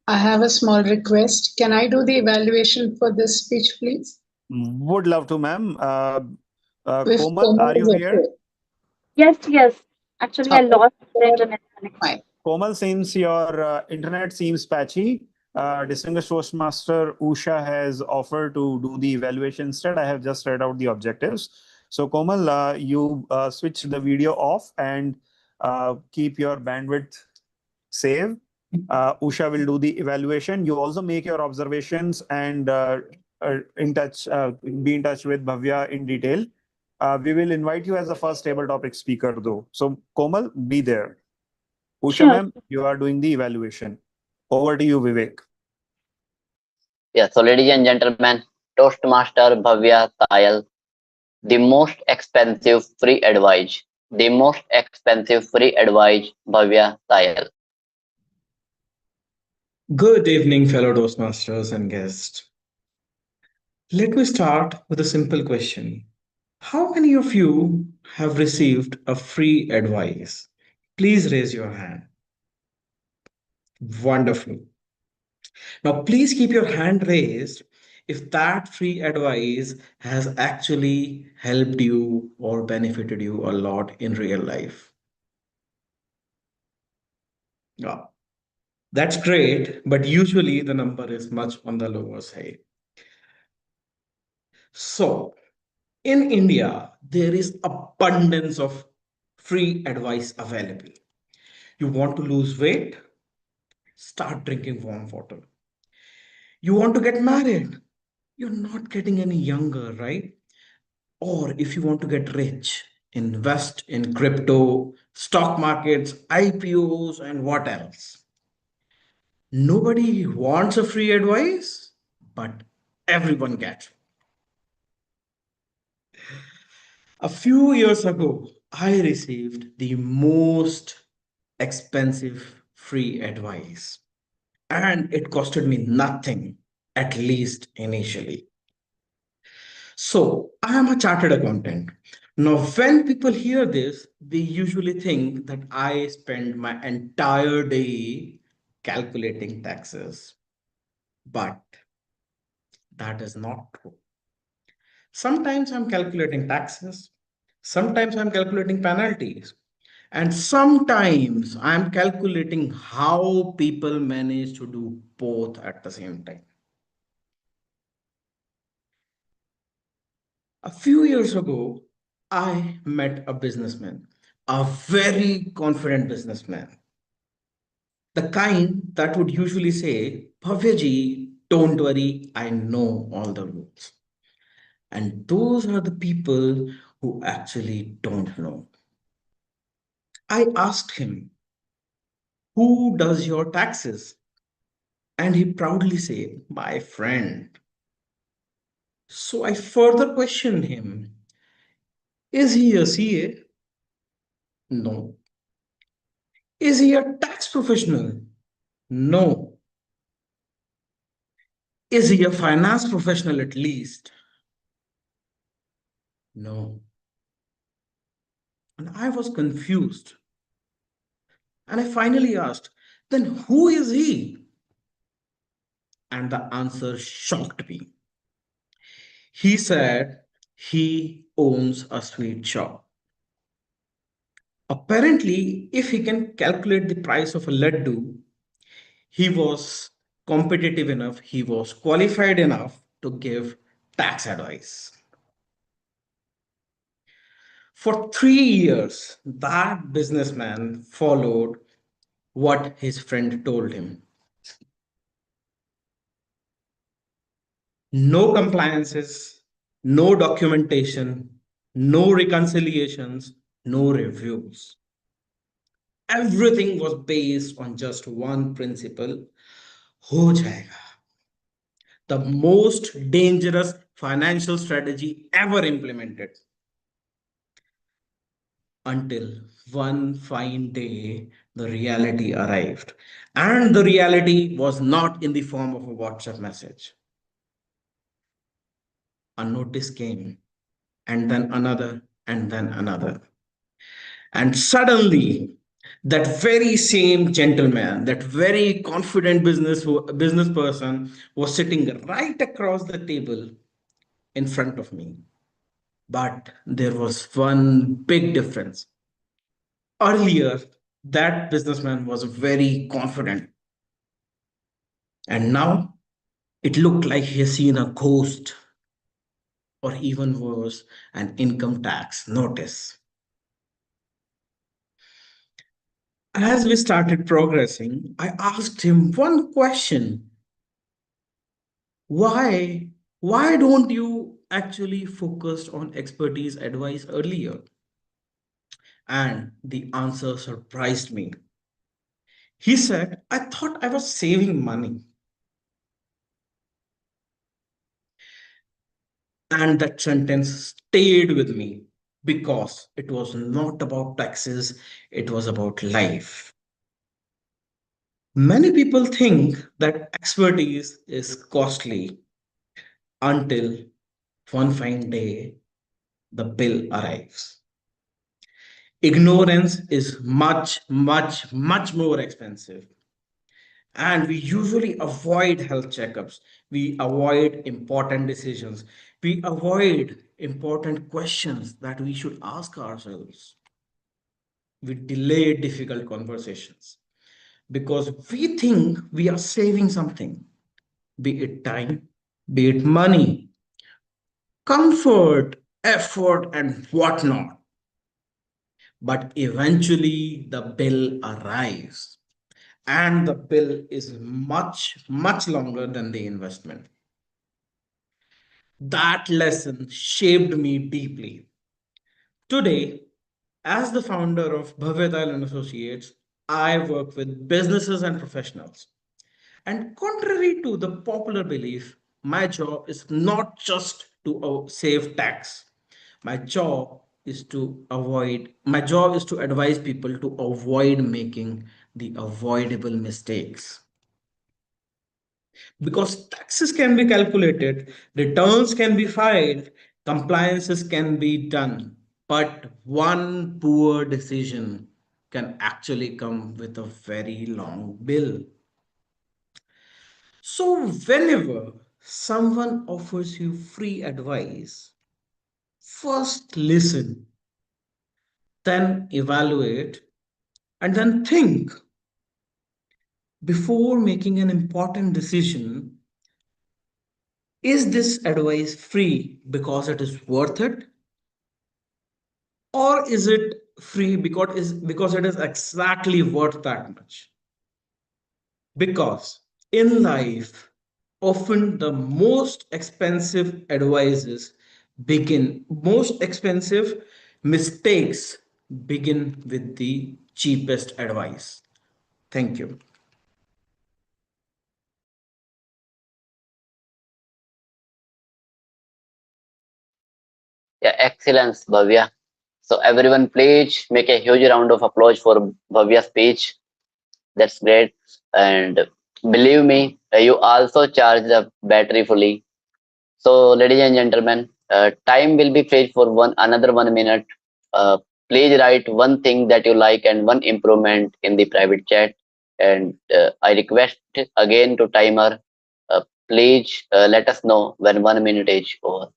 I have a small request. Can I do the evaluation for this speech, please? Would love to, ma'am. If Komal, are is you here? okay. Yes. Actually, I Okay. lost the internet connection. Fine. Komal, since your internet seems patchy, distinguished Toastmaster Usha has offered to do the evaluation instead. I have just read out the objectives. So Komal, you switch the video off and keep your bandwidth save. Usha will do the evaluation. You also make your observations and be in touch with Bhavya in detail. We will invite you as a first table topic speaker though. So Komal, be there. Usha Sure. ma'am, you are doing the evaluation. Over to you, Vivek. Yeah, so ladies and gentlemen, Toastmaster Bhavya Tayal, the most expensive free advice. The most expensive free advice, Bhavya Tayal. Good evening, fellow Toastmasters and guests. Let me start with a simple question. How many of you have received a free advice? Please raise your hand. Wonderful. Now, please keep your hand raised if that free advice has actually helped you or benefited you a lot in real life. Yeah. That's great, but usually the number is much on the lower side. So, in India, there is abundance of free advice available. You want to lose weight? Start drinking warm water. You want to get married? You're not getting any younger, right? Or if you want to get rich, invest in crypto, stock markets, IPOs, and what else? Nobody wants a free advice, but everyone gets it. A few years ago, I received the most expensive free advice, and it costed me nothing, at least initially. So, I am a chartered accountant. Now, when people hear this, they usually think that I spend my entire day calculating taxes. But that is not true. Sometimes I'm calculating taxes, sometimes I'm calculating penalties, and sometimes I'm calculating how people manage to do both at the same time. A few years ago, I met a businessman, a very confident businessman, the kind that would usually say, Bhavyaji, don't worry, I know all the rules. And those are the people who actually don't know. I asked him, who does your taxes? And he proudly said, my friend. So I further questioned him, is he a CA? No. Is he a tax professional? No. Is he a finance professional at least? No. And I was confused. And I finally asked, then who is he? And the answer shocked me. He said he owns a sweet shop. Apparently, if he can calculate the price of a laddu, he was competitive enough, he was qualified enough to give tax advice. For 3 years, that businessman followed what his friend told him. No compliances, no documentation, no reconciliations, no reviews. Everything was based on just one principle: ho jayega. The most dangerous financial strategy ever implemented. Until one fine day, the reality arrived. And the reality was not in the form of a WhatsApp message. A notice came, and then another, and then another. And suddenly, that very same gentleman, that very confident business person, was sitting right across the table in front of me. But there was one big difference. Earlier, that businessman was very confident. And now it looked like he had seen a ghost, or even worse, an income tax notice. As we started progressing, I asked him one question. Why? Why don't you actually focus on expertise advice earlier? And the answer surprised me. He said, I thought I was saving money. And that sentence stayed with me because it was not about taxes, it was about life. Many people think that expertise is costly until one fine day the bill arrives. Ignorance is much, much, much more expensive. And we usually avoid health checkups. We avoid important decisions. We avoid important questions that we should ask ourselves. We delay difficult conversations because we think we are saving something, be it time, be it money, comfort, effort, and whatnot. But eventually the bill arrives, and the bill is much, much longer than the investment. That lesson shaped me deeply. Today, as the founder of Bhavyadal and Associates, I work with businesses and professionals. And contrary to the popular belief, my job is not just to save tax. My job is to advise people to avoid making the avoidable mistakes. Because taxes can be calculated, returns can be filed, compliances can be done, but one poor decision can actually come with a very long bill. So, whenever someone offers you free advice, first listen, then evaluate, and then think before making an important decision. Is this advice free because it is worth it? Or is it free because it is exactly worth that much? Because in life, often the most expensive mistakes begin with the cheapest advice. Thank you. Yeah, excellence, Bhavya. So everyone, please make a huge round of applause for Bhavya's speech. That's great. And believe me, you also charge the battery fully. So, ladies and gentlemen, time will be freed for another 1 minute. Uh, Please write one thing that you like and one improvement in the private chat. And I request again to timer, please let us know when 1 minute is over.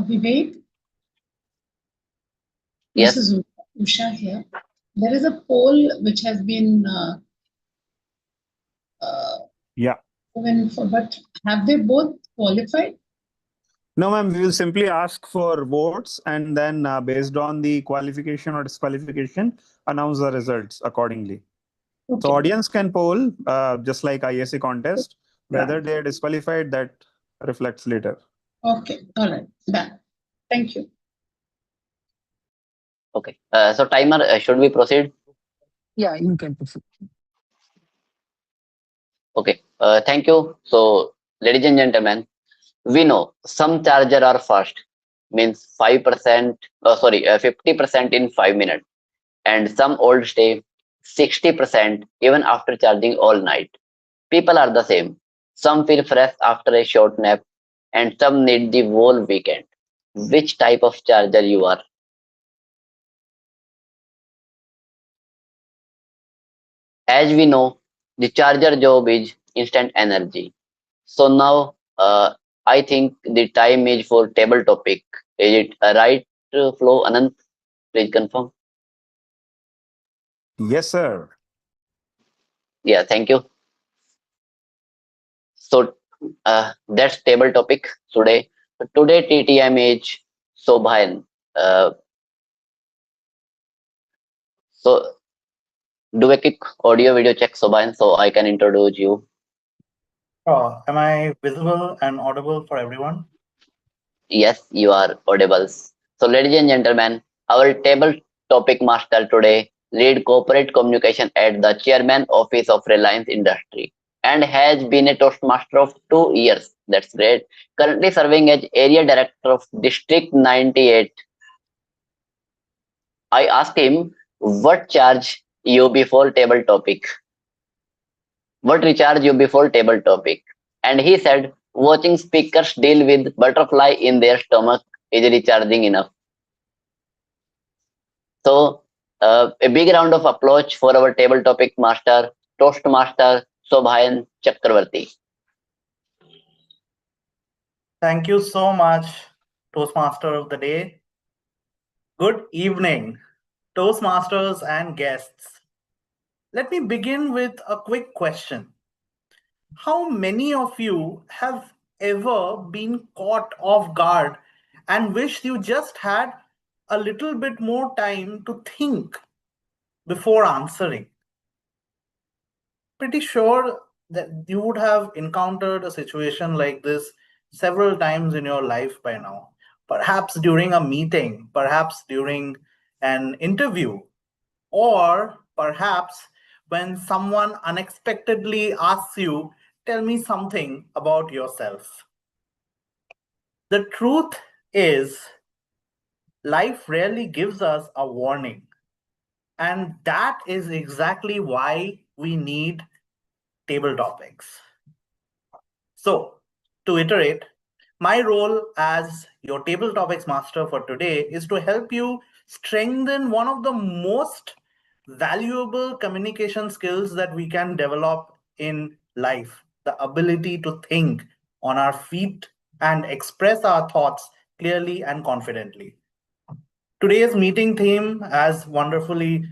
Vivek, Yes. this is Usha here. There is a poll which has been Yeah. given for, but have they both qualified? No, ma'am, we will simply ask for votes and then based on the qualification or disqualification, announce the results accordingly. So Okay. audience can poll, just like ISC contest, whether Right. they are disqualified, that reflects later. Okay. All right. Done. Thank you. Okay. So timer, should we proceed? Yeah, you can proceed. Okay. Thank you. So, ladies and gentlemen, we know some charger are fast, means 5%, 50% in 5 minutes, and some old stay 60% even after charging all night. People are the same. Some feel fresh after a short nap, and some need the whole weekend. Which type of charger you are? As we know, the charger job is instant energy. So now, I think the time is for table topic. Is it a right flow, Anand? Please confirm. Yes, sir. Yeah, thank you. So that's table topic today. Today TTM is Sobhayan. So do a quick audio video check, Sobhayan, so I can introduce you. Am I visible and audible for everyone? Yes, you are audible. So, ladies and gentlemen, our table topic master today lead corporate communication at the chairman office of Reliance Industry and has been a Toastmaster of 2 years. That's great. Currently serving as area director of District 98. I asked him what charge you before table topic. What recharge you before table topic? And he said, watching speakers deal with butterfly in their stomach is recharging enough. So, a big round of applause for our table topic master, Toastmaster Sobhayan Chakravarti. Thank you so much, Toastmaster of the day. Good evening, Toastmasters and guests. Let me begin with a quick question. How many of you have ever been caught off guard and wished you just had a little bit more time to think before answering? Pretty sure that you would have encountered a situation like this several times in your life by now. Perhaps during a meeting, perhaps during an interview, or perhaps when someone unexpectedly asks you, tell me something about yourself. The truth is, life rarely gives us a warning. And that is exactly why we need table topics. So, to iterate, my role as your table topics master for today is to help you strengthen one of the most valuable communication skills that we can develop in life, the ability to think on our feet and express our thoughts clearly and confidently. Today's meeting theme, as wonderfully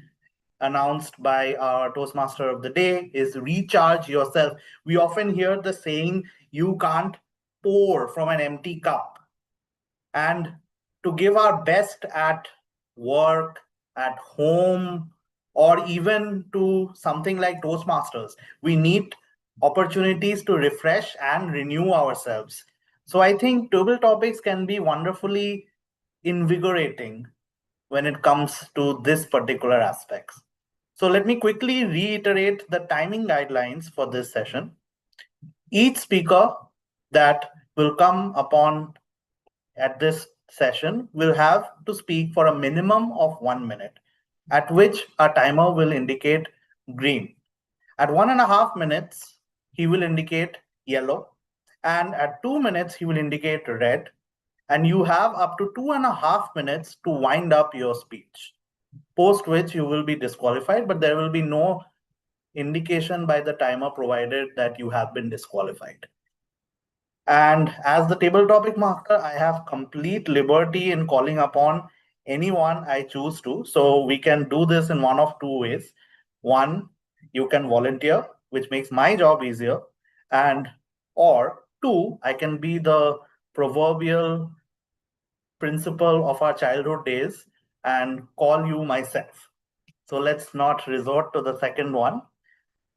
announced by our Toastmaster of the day, is recharge yourself. We often hear the saying, you can't pour from an empty cup. And to give our best at work, at home, or even to something like Toastmasters, we need opportunities to refresh and renew ourselves. So I think table topics can be wonderfully invigorating when it comes to this particular aspects. So let me quickly reiterate the timing guidelines for this session. Each speaker that will come upon at this session will have to speak for a minimum of 1 minute, at which a timer will indicate green. At 1.5 minutes, he will indicate yellow. And at 2 minutes, he will indicate red. And you have up to 2.5 minutes to wind up your speech, post which you will be disqualified, but there will be no indication by the timer provided that you have been disqualified. And as the table topic master, I have complete liberty in calling upon anyone I choose to. So we can do this in one of two ways. One, you can volunteer, which makes my job easier. And or two, I can be the proverbial principal of our childhood days and call you myself. So let's not resort to the second one.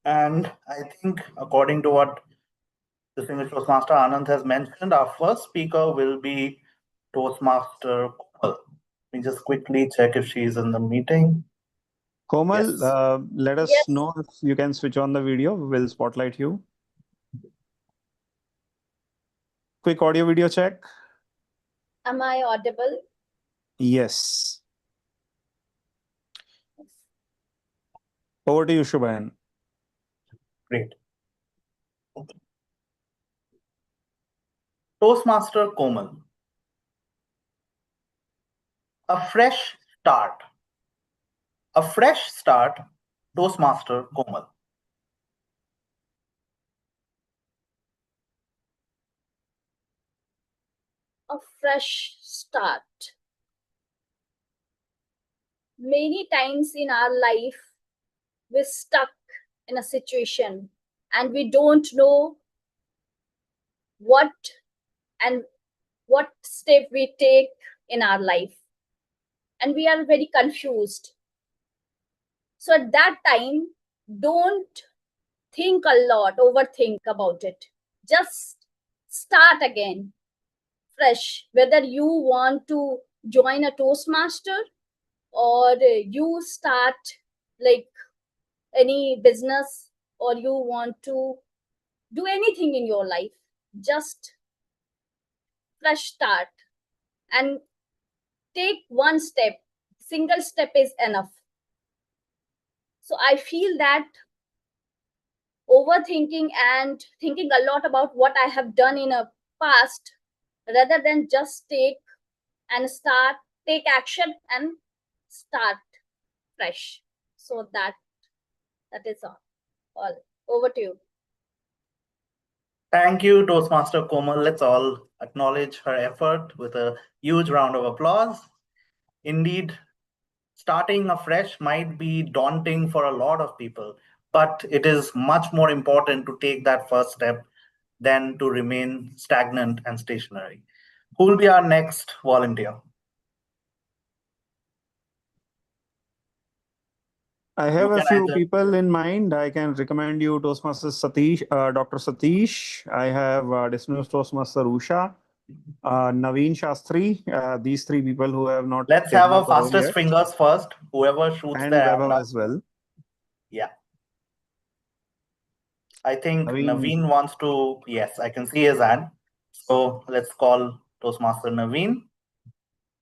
And I think according to what distinguished Toastmaster Anand has mentioned, our first speaker will be Toastmaster Komal. Let me just quickly check if she's in the meeting. Komal, Yes. let us Yes. know if you can switch on the video. We'll spotlight you. Quick audio video check. Am I audible? Yes. Over to you, Shubhayan. Great. Toastmaster Komal. A fresh start. A fresh start, Toastmaster Komal. A fresh start. Many times in our life, we're stuck in a situation and we don't know what and what step we take in our life. And we are very confused. So at that time, don't think a lot, overthink about it. Just start again, fresh. Whether you want to join a Toastmaster or you start like any business or you want to do anything in your life, just fresh start and take one step. Single step is enough. So I feel that overthinking and thinking a lot about what I have done in a past, rather than just take action and start fresh. So that is all. Over to you. Thank you, Toastmaster Komal. Let's all acknowledge her effort with a huge round of applause. Indeed, starting afresh might be daunting for a lot of people, but it is much more important to take that first step than to remain stagnant and stationary. Who will be our next volunteer? I have You a can few either- people in mind. I can recommend you Toastmaster Satish, Dr. Satish. I have dismissed Toastmaster Usha, Naveen Shastri. These three people who have not Let's taken have up a the role fastest yet. fingers first. Whoever shoots And their hand Vaibhav up. as well. Yeah. I think Naveen. Naveen wants to, yes, I can see his hand. So let's call Toastmaster Naveen.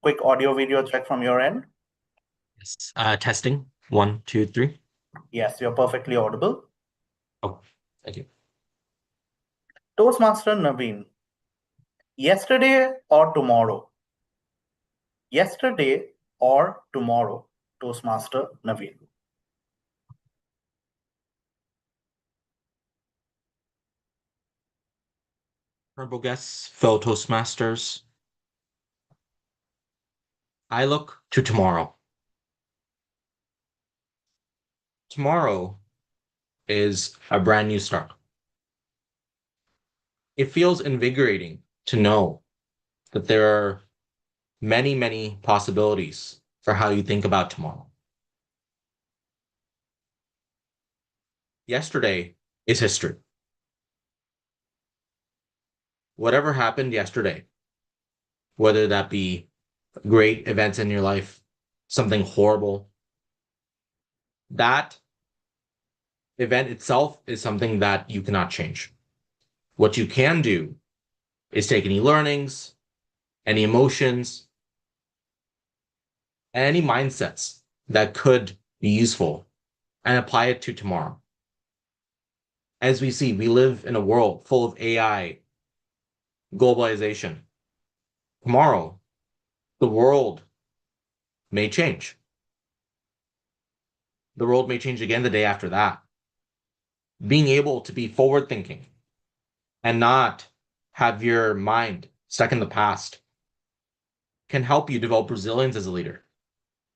Quick audio video check from your end. Yes. Testing. 1, 2, 3. Yes, you're perfectly audible. Oh, thank you. Toastmaster Naveen. Yesterday or tomorrow? Yesterday or tomorrow, Toastmaster Naveen. Honorable guests, fellow Toastmasters. I look to tomorrow. Tomorrow is a brand new start. It feels invigorating to know that there are many, many possibilities for how you think about tomorrow. Yesterday is history. Whatever happened yesterday, whether that be great events in your life, something horrible, that event itself is something that you cannot change. What you can do is take any learnings, any emotions, and any mindsets that could be useful and apply it to tomorrow. As we see, we live in a world full of AI, globalization. Tomorrow, the world may change. The world may change again the day after that. Being able to be forward thinking and not have your mind stuck in the past can help you develop resilience as a leader,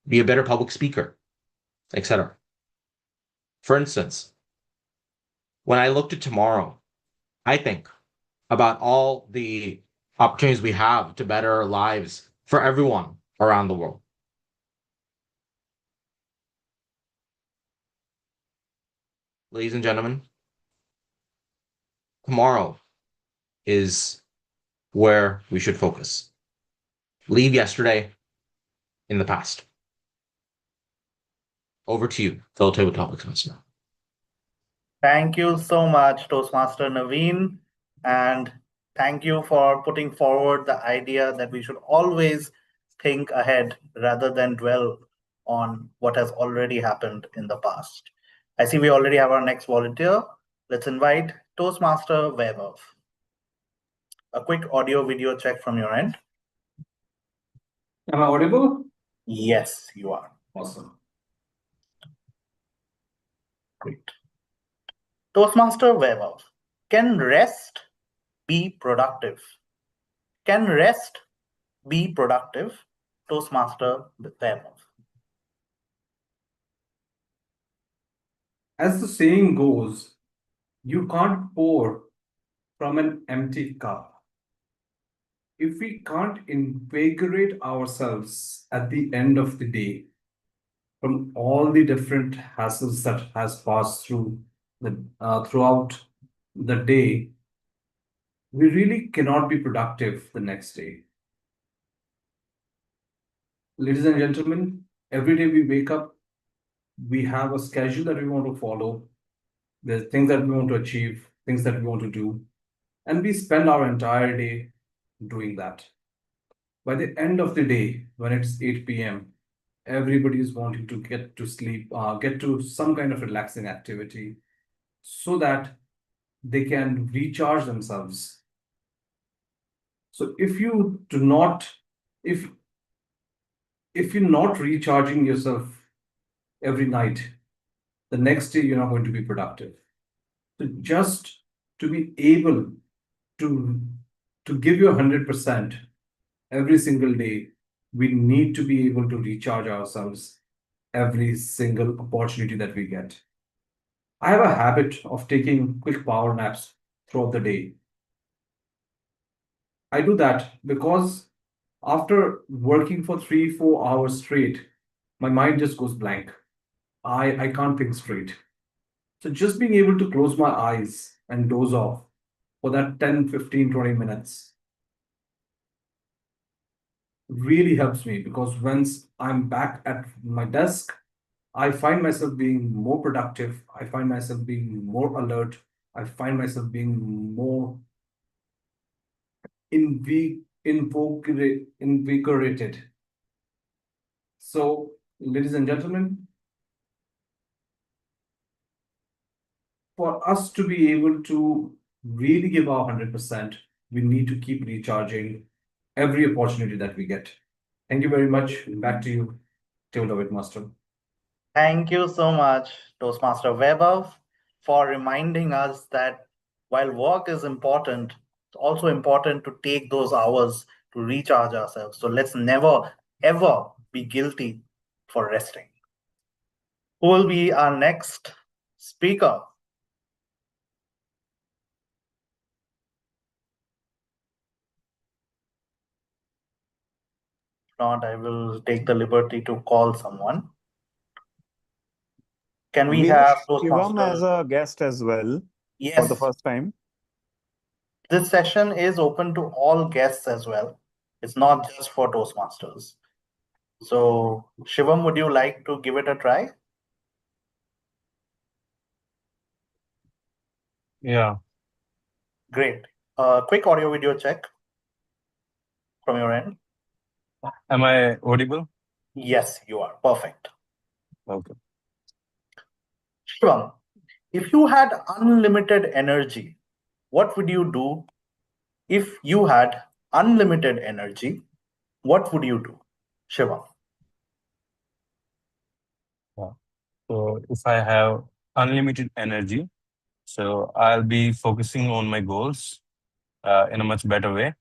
be a better public speaker, etc. For instance, when I look to tomorrow, I think about all the opportunities we have to better our lives for everyone around the world. Ladies and gentlemen, tomorrow is where we should focus. Leave yesterday in the past. Over to you, fellow table topics master. Thank you so much, Toastmaster Naveen. And thank you for putting forward the idea that we should always think ahead rather than dwell on what has already happened in the past. I see we already have our next volunteer. Let's invite Toastmaster Vaibhav. A quick audio video check from your end. Am I audible? Yes, you are. Awesome. Great. Toastmaster Vaibhav, can rest be productive? Can rest be productive? Toastmaster Vaibhav. As the saying goes, you can't pour from an empty cup. If we can't invigorate ourselves at the end of the day from all the different hassles that has passed through throughout the day, we really cannot be productive the next day. Ladies and gentlemen, every day we wake up, we have a schedule that we want to follow. There's things that we want to achieve, things that we want to do, and we spend our entire day doing that. By the end of the day, when it's 8 p.m., everybody is wanting to get to sleep, get to some kind of relaxing activity so that they can recharge themselves. So if you do not, if you're not recharging yourself every night, the next day you're not going to be productive. So just to be able to give you 100% every single day, we need to be able to recharge ourselves every single opportunity that we get. I have a habit of taking quick power naps throughout the day. I do that because after working for 3-4 hours straight, my mind just goes blank. I can't think straight. So just being able to close my eyes and doze off for that 10, 15, 20 minutes really helps me, because once I'm back at my desk, I find myself being more productive. I find myself being more alert. I find myself being more invigorated. So, ladies and gentlemen, for us to be able to really give our 100%, we need to keep recharging every opportunity that we get. Thank you very much. Back to you, David Master. Thank you so much, Toastmaster Vaibhav, for reminding us that while work is important, it's also important to take those hours to recharge ourselves. So let's never ever be guilty for resting. Who will be our next speaker? If not, I will take the liberty to call someone. Can we have Shivam as Toastmasters? a guest as well for Yes, the first time? this session is open to all guests as well. It's not just for Toastmasters. So, Shivam, would you like to give it a try? Yeah. Great. Quick audio video check from your end. Am I audible? Yes, you are. Perfect. Okay. Shivam, if you had unlimited energy, what would you do? If you had unlimited energy, what would you do? Shivam. Yeah. So if I have unlimited energy, so I'll be focusing on my goals in a much better way.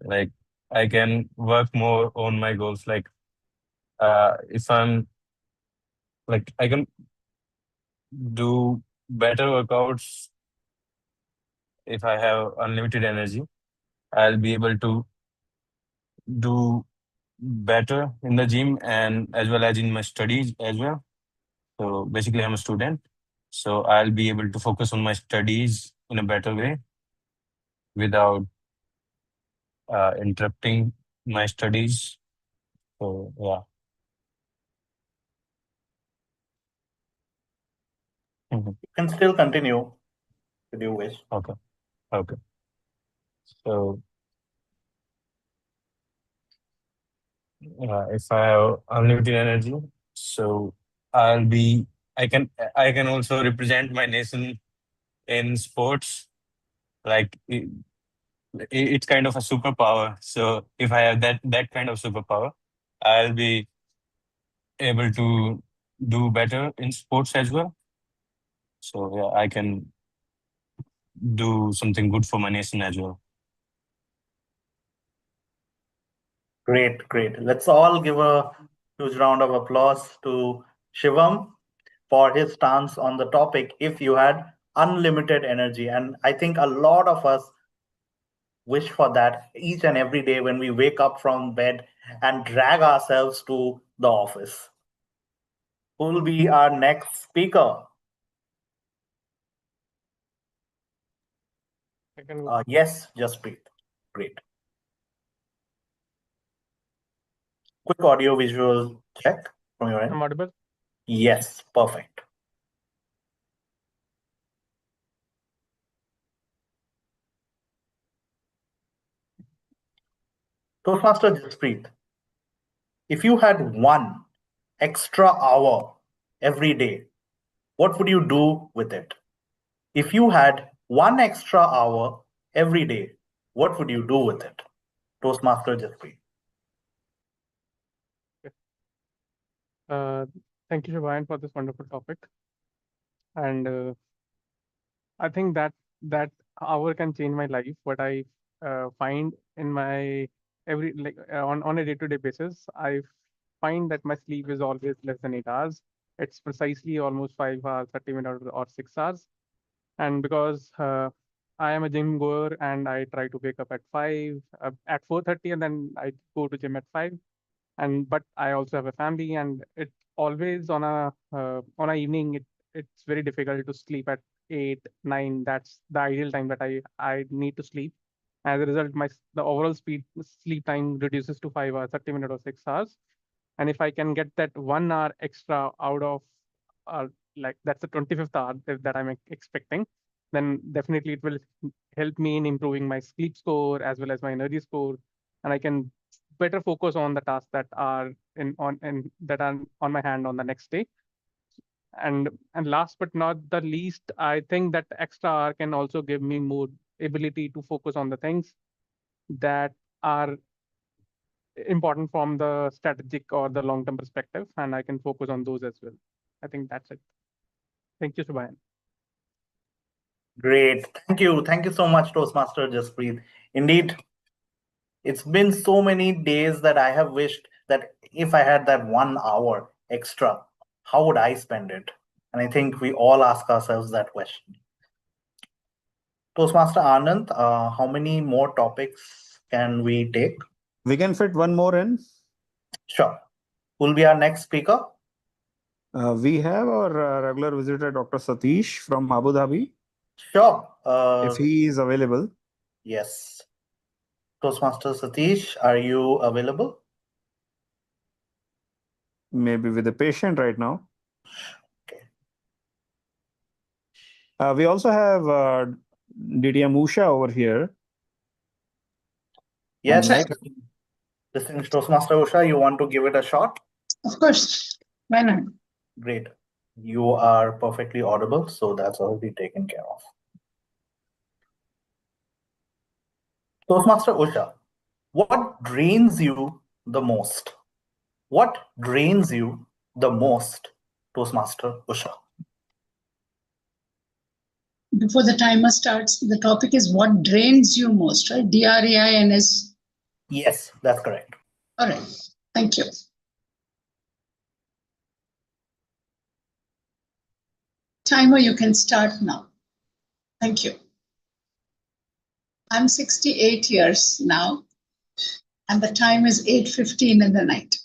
Like I can work more on my goals. Like if I'm like I can do better workouts if I have unlimited energy. I'll be able to do better in the gym and as well as in my studies as well. So basically, I'm a student, so I'll be able to focus on my studies in a better way without interrupting my studies. So yeah. Mhm. You can still continue if you wish. Okay. Okay. So if I have unlimited energy, so I'll be I can also represent my nation in sports. Like it's kind of a superpower. So if I have that kind of superpower, I'll be able to do better in sports as well. So yeah, I can do something good for my nation as well. Great, great. Let's all give a huge round of applause to Shivam for his stance on the topic. If you had unlimited energy, and I think a lot of us wish for that each and every day when we wake up from bed and drag ourselves to the office. Who will be our next speaker? I can go. Yes, just breathe. Great. Quick audio visual check from your end. I'm audible. Yes, perfect. Toastmaster Jaspreet, if you had one extra hour every day, what would you do with it? If you had one extra hour every day, what would you do with it? Toastmaster Jaspreet. Uh, Thank you, Shivayan, for this wonderful topic. And I think that hour can change my life. What I find in my every like on a day-to-day basis, I find that my sleep is always less than 8 hours. It's precisely almost 5 hours, 30 minutes, or 6 hours. And because I am a gym goer and I try to wake up at 5, at 4:30, and then I go to gym at 5. And but I also have a family, and it always on a evening it's very difficult to sleep at 8, 9. That's the ideal time that I need to sleep. As a result, the overall sleep time reduces to 5 hours, 30 minutes, or 6 hours. And if I can get that 1 hour extra out of uh, like that's the 25th hour that I'm expecting, then definitely it will help me in improving my sleep score as well as my energy score, and I can better focus on the tasks that are that are on my hand on the next day. And last but not the least, I think that extra hour can also give me more ability to focus on the things that are important from the strategic or the long term perspective, and I can focus on those as well. I think that's it. Thank you, Subhayan. Great. Thank you. Thank you so much, Toastmaster Jaspreet. Indeed, it's been so many days that I have wished that if I had that 1 hour extra, how would I spend it? And I think we all ask ourselves that question. Toastmaster Anand, how many more topics can we take? We can fit one more in. Sure. Who will be our next speaker? We have our regular visitor, Dr. Satish from Abu Dhabi. Sure. If he is available. Yes. Toastmaster Satish, are you available? Maybe with a patient right now. Okay. We also have Tptm Usha over here. Yes. Right. Listening to Toastmaster Usha, you want to give it a shot? Of course. Why not? Great. You are perfectly audible, so that's already taken care of. Toastmaster Usha, what drains you the most? What drains you the most, Toastmaster Usha? Before the timer starts, the topic is what drains you most, right? DRAINS. Yes, that's correct. All right. Thank you. Timer, you can start now. Thank you. I'm 68 years now, and the time is 8:15 in the night.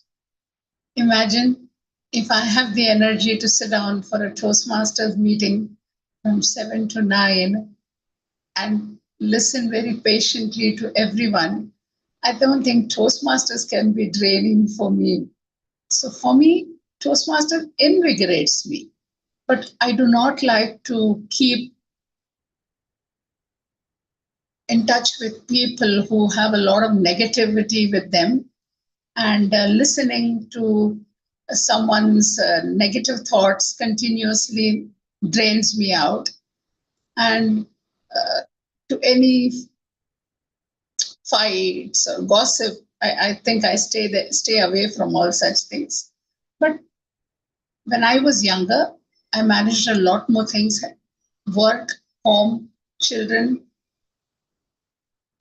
Imagine if I have the energy to sit down for a Toastmasters meeting from 7 to 9 and listen very patiently to everyone. I don't think Toastmasters can be draining for me. So for me, Toastmasters invigorates me. But I do not like to keep in touch with people who have a lot of negativity with them, and listening to someone's negative thoughts continuously drains me out. And to any fights or gossip, I think I stay away from all such things. But when I was younger, I managed a lot more things: work, home, children.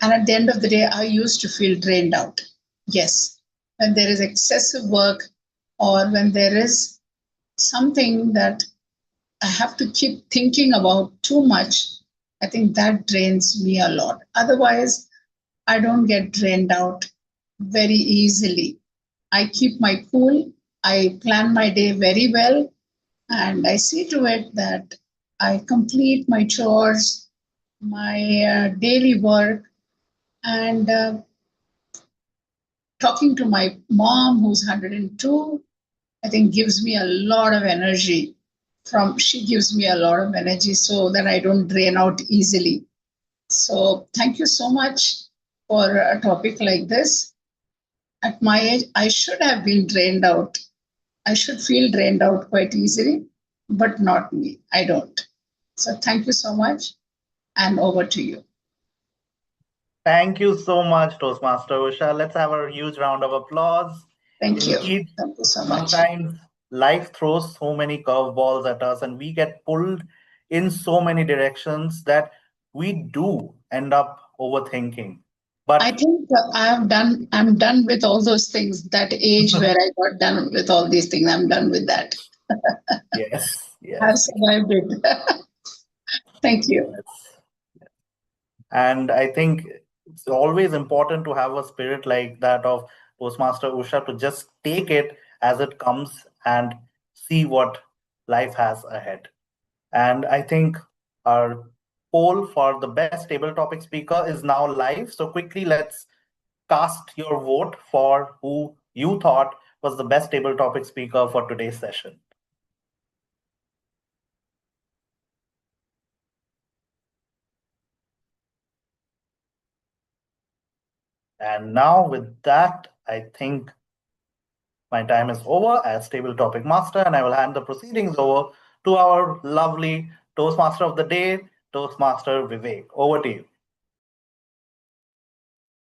And at the end of the day, I used to feel drained out. Yes, when there is excessive work or when there is something that I have to keep thinking about too much, I think that drains me a lot. Otherwise, I don't get drained out very easily. I keep my cool, I plan my day very well, and I see to it that I complete my chores, my daily work, and talking to my mom, who's 102, I think gives me a lot of energy. She gives me a lot of energy so that I don't drain out easily. So thank you so much for a topic like this. At my age, I should have been drained out. I should feel drained out quite easily, but not me. I don't. So thank you so much, and over to you. Thank you so much, Toastmaster Usha. Let's have a huge round of applause. Thank you. Indeed, Thank you so much. sometimes life throws so many curveballs at us, and we get pulled in so many directions that we do end up overthinking. But I think I'm done with all those things. That age where I got done with all these things, I'm done with that. yes, I've yes, survived it. Thank you. yes. And I think it's always important to have a spirit like that of Toastmaster Usha, to just take it as it comes and see what life has ahead. And I think our poll for the best table topic speaker is now live. So quickly, let's cast your vote for who you thought was the best table topic speaker for today's session. And now with that, I think my time is over as table topic master, and I will hand the proceedings over to our lovely Toastmaster of the day, Toastmaster Vivek. Over to you.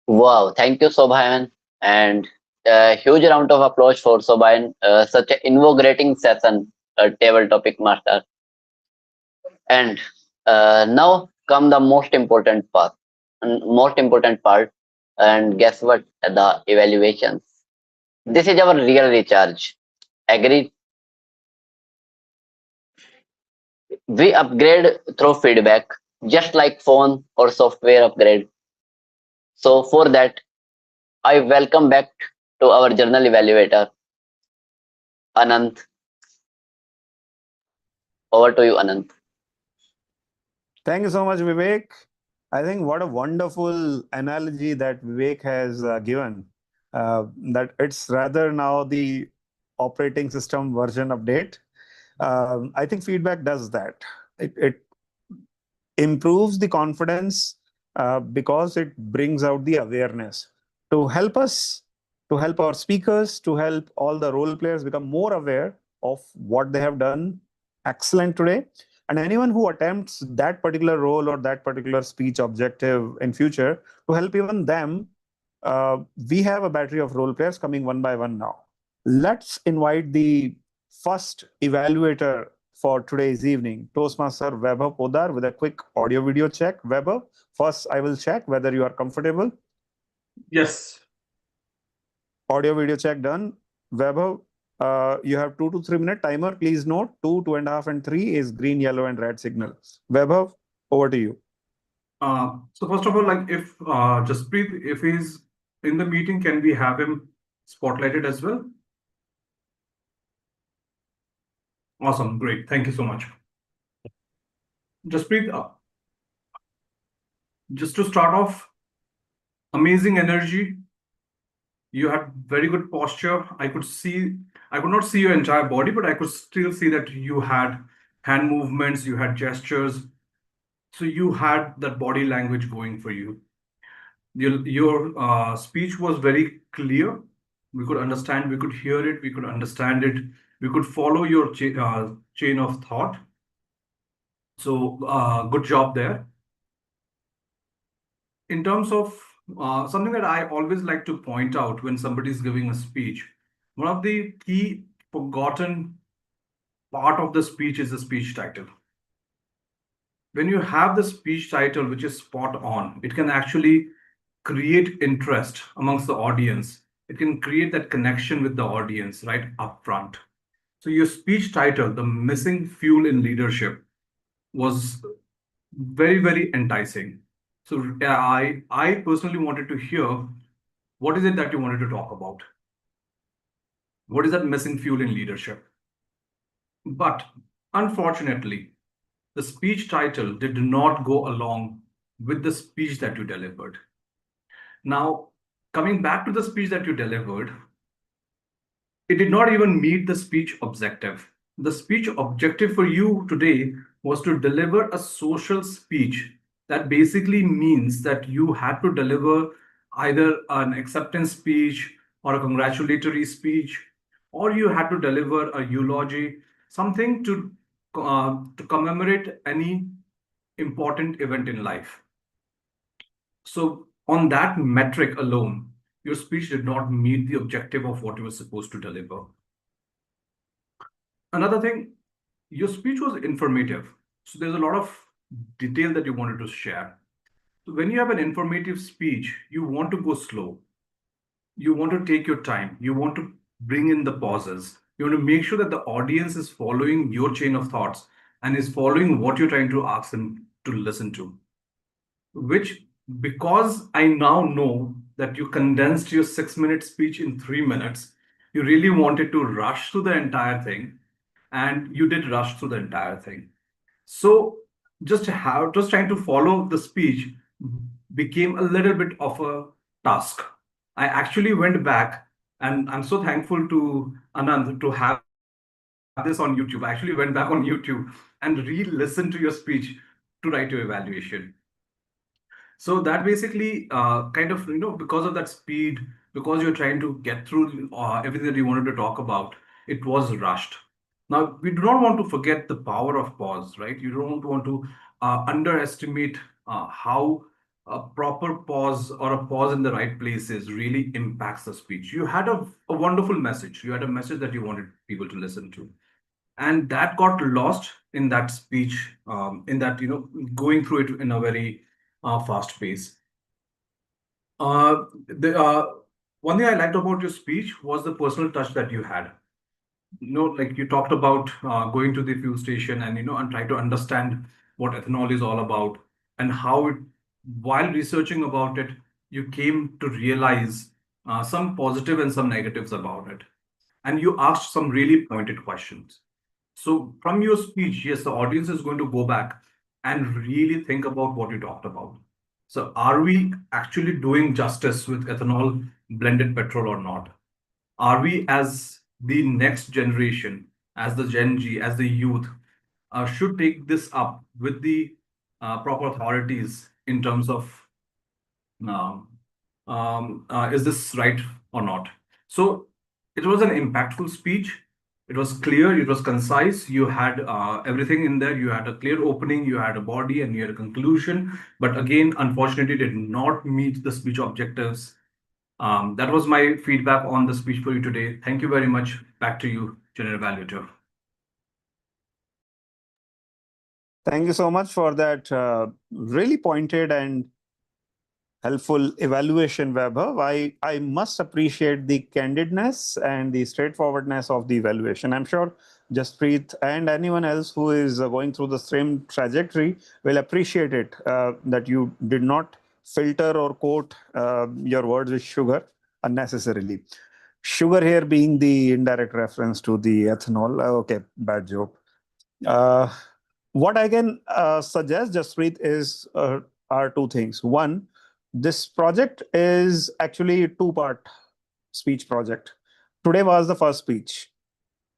Wow, thank you, Sobhayan. And a huge round of applause for Sobhayan. Such an invigorating session, table topic master. And now come the most important part. And guess what? The evaluations. This is our real recharge. Agree? We upgrade through feedback, just like phone or software upgrade. So for that, I welcome back to our journal evaluator, Anant. Over to you, Anant. Thank you so much, Vivek. I think what a wonderful analogy that Vivek has given. That it's rather now the operating system version update. I think feedback does that. It improves the confidence because it brings out the awareness to help us, to help our speakers, to help all the role players become more aware of what they have done excellent today. And anyone who attempts that particular role or that particular speech objective in future, to help even them, we have a battery of role players coming one by one now. Let's invite the first evaluator for today's evening, Toastmaster Vaibhav Podar, with a quick audio video check. Vaibhav, first I will check whether you are comfortable. Yes. Audio video check done. Vaibhav, you have 2 to 3 minute timer. Please note 2, 2.5, and 3 is green, yellow, and red signal. Vaibhav, over to you. So first of all, like if Jasprit, if he's in the meeting, can we have him spotlighted as well? Awesome, great. Thank you so much. Jasprit, just to start off, amazing energy. You had very good posture. I could not see your entire body, but I could still see that you had hand movements, you had gestures. So you had that body language going for you. Your speech was very clear. We could understand, we could hear it, we could understand it, we could follow your chain of thought. So good job there. In terms of something that I always like to point out when somebody is giving a speech, one of the key forgotten part of the speech is the speech title. When you have the speech title, which is spot on, it can actually create interest amongst the audience. It can create that connection with the audience right up front. So your speech title, The Missing Fuel in Leadership, was very, very enticing. So I personally wanted to hear, what is it that you wanted to talk about? What is that missing fuel in leadership? But unfortunately, the speech title did not go along with the speech that you delivered. Now, coming back to the speech that you delivered, it did not even meet the speech objective. The speech objective for you today was to deliver a social speech. That basically means that you had to deliver either an acceptance speech or a congratulatory speech, or you had to deliver a eulogy, something to commemorate any important event in life. So on that metric alone, your speech did not meet the objective of what you were supposed to deliver. Another thing, your speech was informative. So there's a lot of detail that you wanted to share. So when you have an informative speech, you want to go slow. You want to take your time. You want to bring in the pauses. You want to make sure that the audience is following your chain of thoughts and is following what you're trying to ask them to listen to. Which, because I now know that you condensed your 6-minute speech in 3 minutes, you really wanted to rush through the entire thing, and you did rush through the entire thing. So just trying to follow the speech became a little bit of a task. I actually went back, and I'm so thankful to Anand to have this on YouTube. I actually went back on YouTube and re-listened to your speech to write your evaluation. So that basically kind of, because of that speed, because you're trying to get through everything that you wanted to talk about, it was rushed. Now, we do not want to forget the power of pause, right? You don't want to underestimate how a proper pause or a pause in the right places really impacts the speech. You had a wonderful message. You had a message that you wanted people to listen to. And that got lost in that speech, in that, going through it in a very fast pace. The one thing I liked about your speech was the personal touch that you had. Like you talked about going to the fuel station and and try to understand what ethanol is all about and how it, while researching about it, you came to realize some positive and some negatives about it, and you asked some really pointed questions. So from your speech, yes, the audience is going to go back and really think about what you talked about. So are we actually doing justice with ethanol blended petrol or not? Are we, as the next generation, as the Gen Z, as the youth, should take this up with the proper authorities in terms of um, is this right or not? So it was an impactful speech. It was clear, it was concise. You had everything in there. You had a clear opening, you had a body, and you had a conclusion. But again, unfortunately, did not meet the speech objectives. That was my feedback on the speech for you today. Thank you very much. Back to you, General Evaluator. Thank you so much for that really pointed and helpful evaluation, Vaibhav. I must appreciate the candidness and the straightforwardness of the evaluation. I'm sure Jaspreet and anyone else who is going through the same trajectory will appreciate it, that you did not filter or coat your words with sugar unnecessarily. Sugar here being the indirect reference to the ethanol. Okay, bad joke. Uh, what I can suggest, Jaspreet, is are two things. One, this project is actually a two-part speech project. Today was the first speech.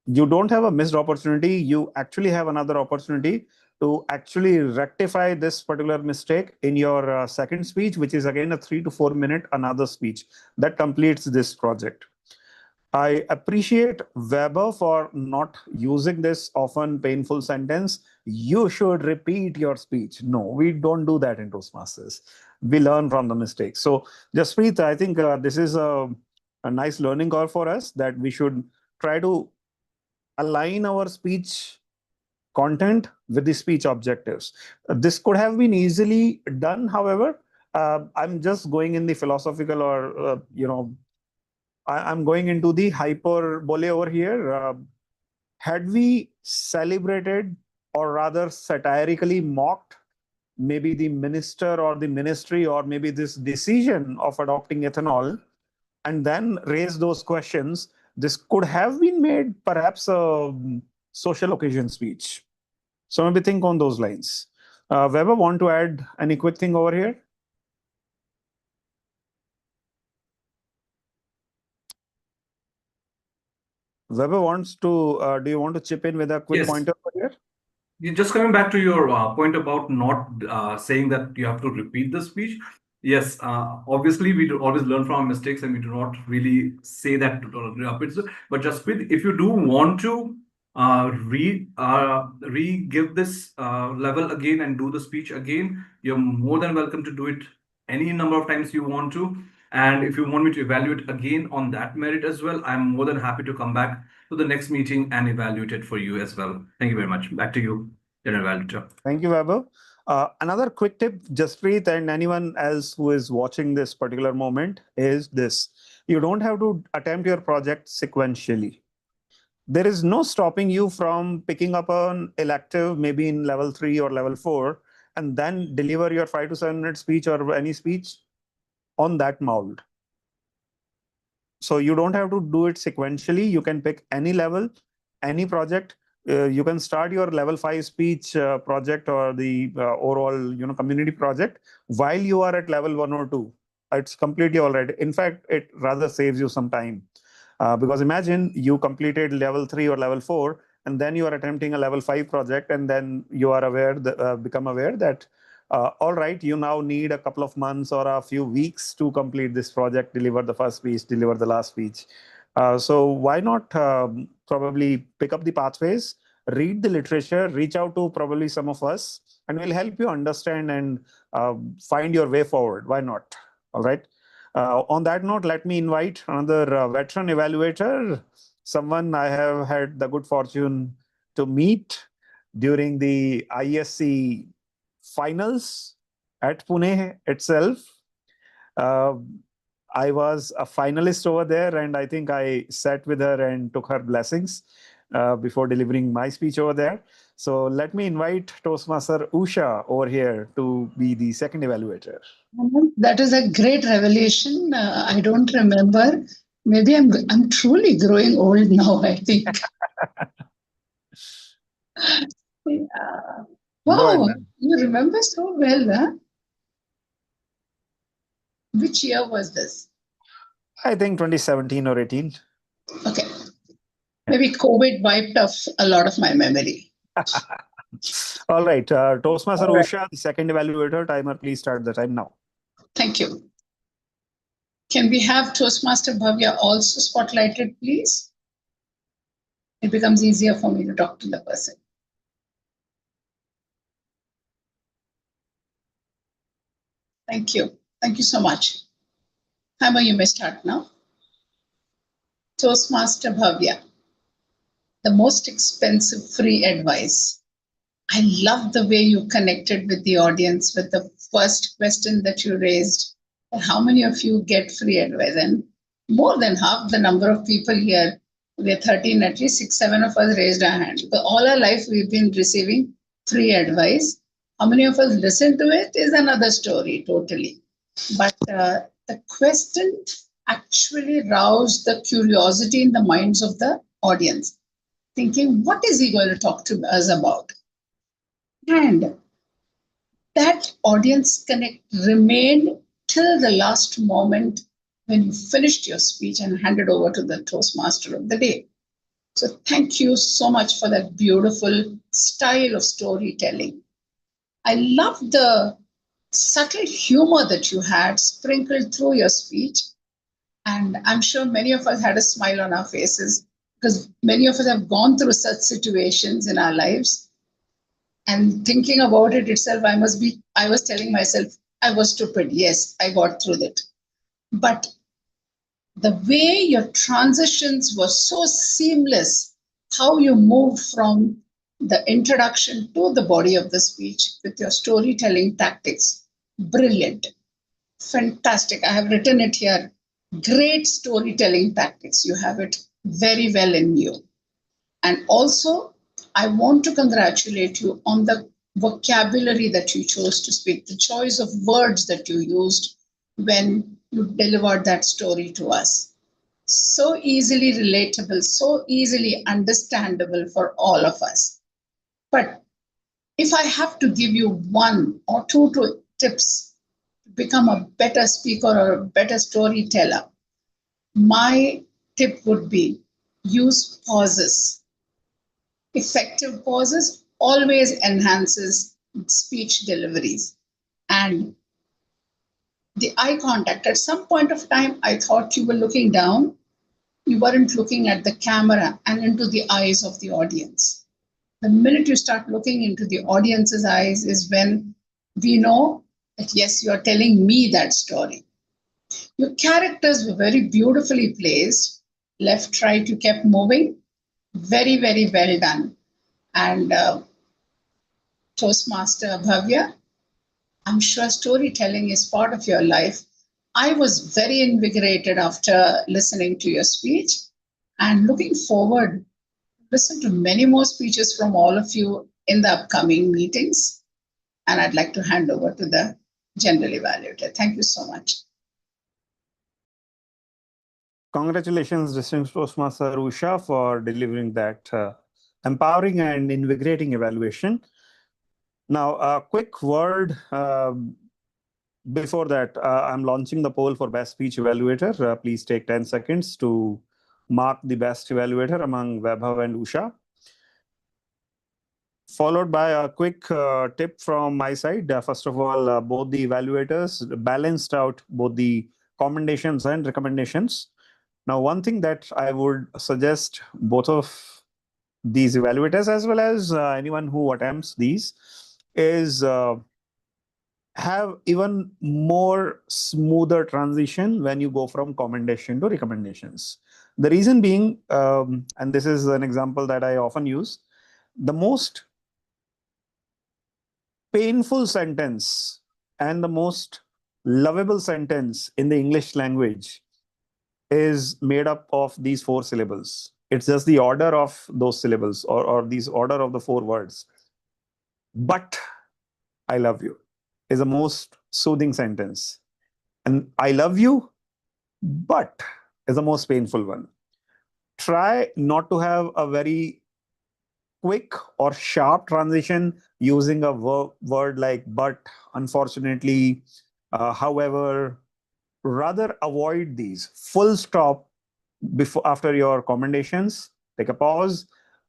You don't have a missed opportunity. You actually have another opportunity to actually rectify this particular mistake in your second speech, which is again a 3 to 4 minute another speech that completes this project. I appreciate Weber for not using this often painful sentence. You should repeat your speech. No, we don't do that in Toastmasters. We learn from the mistakes. So, Jaspreet, I think this is a nice learning call for us that we should try to align our speech content with the speech objectives. This could have been easily done, however. I'm just going in the philosophical or, I'm going into the hyperbole over here. Had we celebrated or rather satirically mocked maybe the minister or the ministry or maybe this decision of adopting ethanol and then raised those questions, this could have been made perhaps a social occasion speech. So maybe think on those lines. Weber, want to add any quick thing over here? Weber wants to, do you want to chip in with a quick Yes. pointer over here? Just coming back to your point about not saying that you have to repeat the speech. Yes, obviously we do always learn from our mistakes and we do not really say that to repeat. But just if you do want to re-give this level again and do the speech again, you're more than welcome to do it any number of times you want to. And if you want me to evaluate again on that merit as well, I'm more than happy to come back to the next meeting and evaluate it for you as well. Thank you very much. Back to you, General Evaluator. Thank you, Weber. Another quick tip, Jaspreet and anyone else who is watching this particular moment is this. You don't have to attempt your project sequentially. There is no stopping you from picking up an elective, maybe in level 3 or level 4, and then deliver your 5 to 7 minute speech or any speech on that mold. So you don't have to do it sequentially. You can pick any level, any project. You can start your level 5 speech project or the overall community project while you are at level 1 or 2. It's completely all right. In fact, it rather saves you some time. Because imagine you completed level 3 or level 4, and then you are attempting a level 5 project, and then you are become aware that all right, you now need a couple of months or a few weeks to complete this project, deliver the first speech, deliver the last speech. So why not probably pick up the pathways, read the literature, reach out to probably some of us, and we'll help you understand and find your way forward. Why not? All right. On that note, let me invite another veteran evaluator, someone I have had the good fortune to meet during the ISC finals at Pune itself. I was a finalist over there, and I think I sat with her and took her blessings before delivering my speech over there. So let me invite Toastmaster Usha over here to be the second evaluator. That is a great revelation. I don't remember. Maybe I'm truly growing old now, I think. Yeah. Go ahead, Wow, ma'am. you remember so well, huh? Which year was this? I think 2017 or 18. Okay. Maybe COVID wiped off a lot of my memory. All right. Toastmaster All right. Usha, the second evaluator. Timer, please start the time now. Thank you. Can we have Toastmaster Bhavya also spotlighted, please? It becomes easier for me to talk to the person. Thank you. Thank you so much. Hammer, you may start now. Toastmaster Bhavya, the most expensive free advice. I love the way you connected with the audience with the first question that you raised. How many of you get free advice? And more than half the number of people here, we're 13, at least 6, 7 of us raised our hand. But all our life we've been receiving free advice. How many of us listen to it is another story totally. But the question actually roused the curiosity in the minds of the audience, thinking, what is he going to talk to us about? And that audience connect remained till the last moment when you finished your speech and handed over to the Toastmaster of the day. So thank you so much for that beautiful style of storytelling. I love the subtle humor that you had sprinkled through your speech. And I'm sure many of us had a smile on our faces because many of us have gone through such situations in our lives. And thinking about it itself, I was telling myself, I was stupid. Yes, I got through it. But the way your transitions were so seamless, how you moved from the introduction to the body of the speech with your storytelling tactics, brilliant, fantastic. I have written it here. Great storytelling tactics. You have it very well in you. And also, I want to congratulate you on the vocabulary that you chose to speak, the choice of words that you used when you delivered that story to us. So easily relatable, so easily understandable for all of us. But if I have to give you one or two tips to become a better speaker or a better storyteller, my tip would be use pauses. Effective pauses always enhances speech deliveries. And the eye contact, at some point of time, I thought you were looking down. You weren't looking at the camera and into the eyes of the audience. The minute you start looking into the audience's eyes is when we know that, yes, you're telling me that story. Your characters were very beautifully placed. Left, right, you kept moving. Very, very well done. And Toastmaster Bhavya, I'm sure storytelling is part of your life. I was very invigorated after listening to your speech and looking forward to listen to many more speeches from all of you in the upcoming meetings. And I'd like to hand over to the general evaluator. Thank you so much. Congratulations, distinguished Toastmaster Usha, for delivering that empowering and invigorating evaluation. Now, a quick word before that. I'm launching the poll for Best Speech Evaluator. Please take 10 seconds to mark the best evaluator among Vaibhav and Usha. Followed by a quick tip from my side. First of all, both the evaluators balanced out both the commendations and recommendations. Now, one thing that I would suggest both of these evaluators, as well as anyone who attempts these, is have even more smoother transition when you go from commendation to recommendations. The reason being, and this is an example that I often use, the most painful sentence and the most lovable sentence in the English language is made up of these 4 syllables. It's just the order of those syllables, or these order of the 4 words. But I love you is the most soothing sentence. And I love you, but is the most painful one. Try not to have a very quick or sharp transition using a word like but, unfortunately, however. Rather avoid these. Full stop after your commendations, take a pause,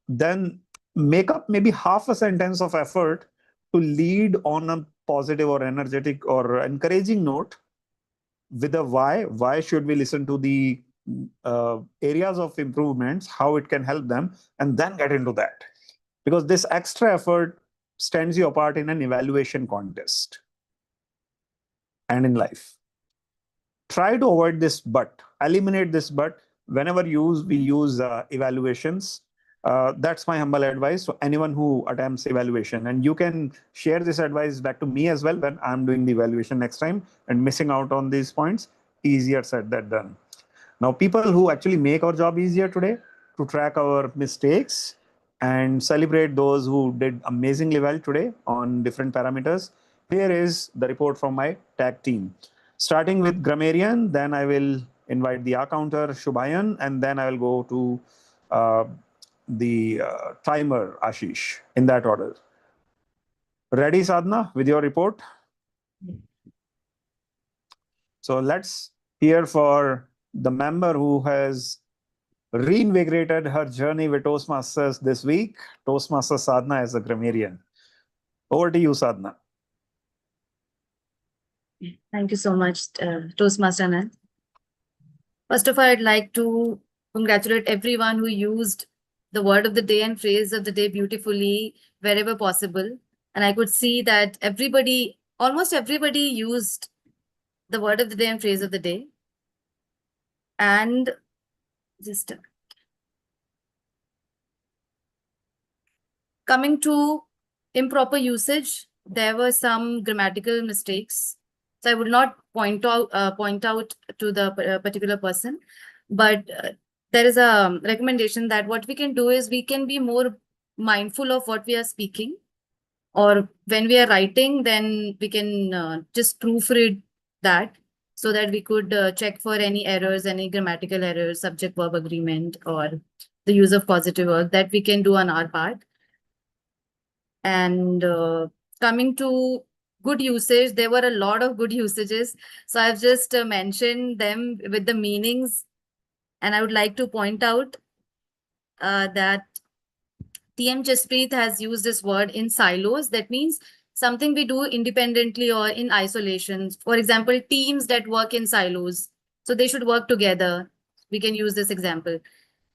then make up maybe half a sentence of effort to lead on a positive or energetic or encouraging note with a why. Why should we listen to the areas of improvements, how it can help them, and then get into that. Because this extra effort stands you apart in an evaluation contest and in life. Try to avoid this but, eliminate this but. Whenever we use evaluations. That's my humble advice to anyone who attempts evaluation. And you can share this advice back to me as well when I'm doing the evaluation next time and missing out on these points. Easier said than done. Now, people who actually make our job easier today to track our mistakes and celebrate those who did amazingly well today on different parameters. Here is the report from my tag team. Starting with grammarian, then I will invite the accounter Shubhayan, and then I will go to the timer Ashish, in that order. Ready, Sadhna, with your report? So let's hear for the member who has reinvigorated her journey with Toastmasters this week, Toastmaster Sadhna as a grammarian. Over to you, Sadhna. Thank you so much, Toastmaster Anand. First of all, I'd like to congratulate everyone who used the word of the day and phrase of the day beautifully wherever possible. And I could see that almost everybody used the word of the day and phrase of the day. And just coming to improper usage, there were some grammatical mistakes. So I would not point out to the particular person, but there is a recommendation that what we can do is we can be more mindful of what we are speaking, or when we are writing, then we can just proofread that so that we could check for any errors, any grammatical errors, subject-verb agreement, or the use of causative verbs that we can do on our part. And coming to good usage, there were a lot of good usages. So I've just mentioned them with the meanings. And I would like to point out that TM Jasprit has used this word in silos. That means something we do independently or in isolation. For example, teams that work in silos. So they should work together. We can use this example.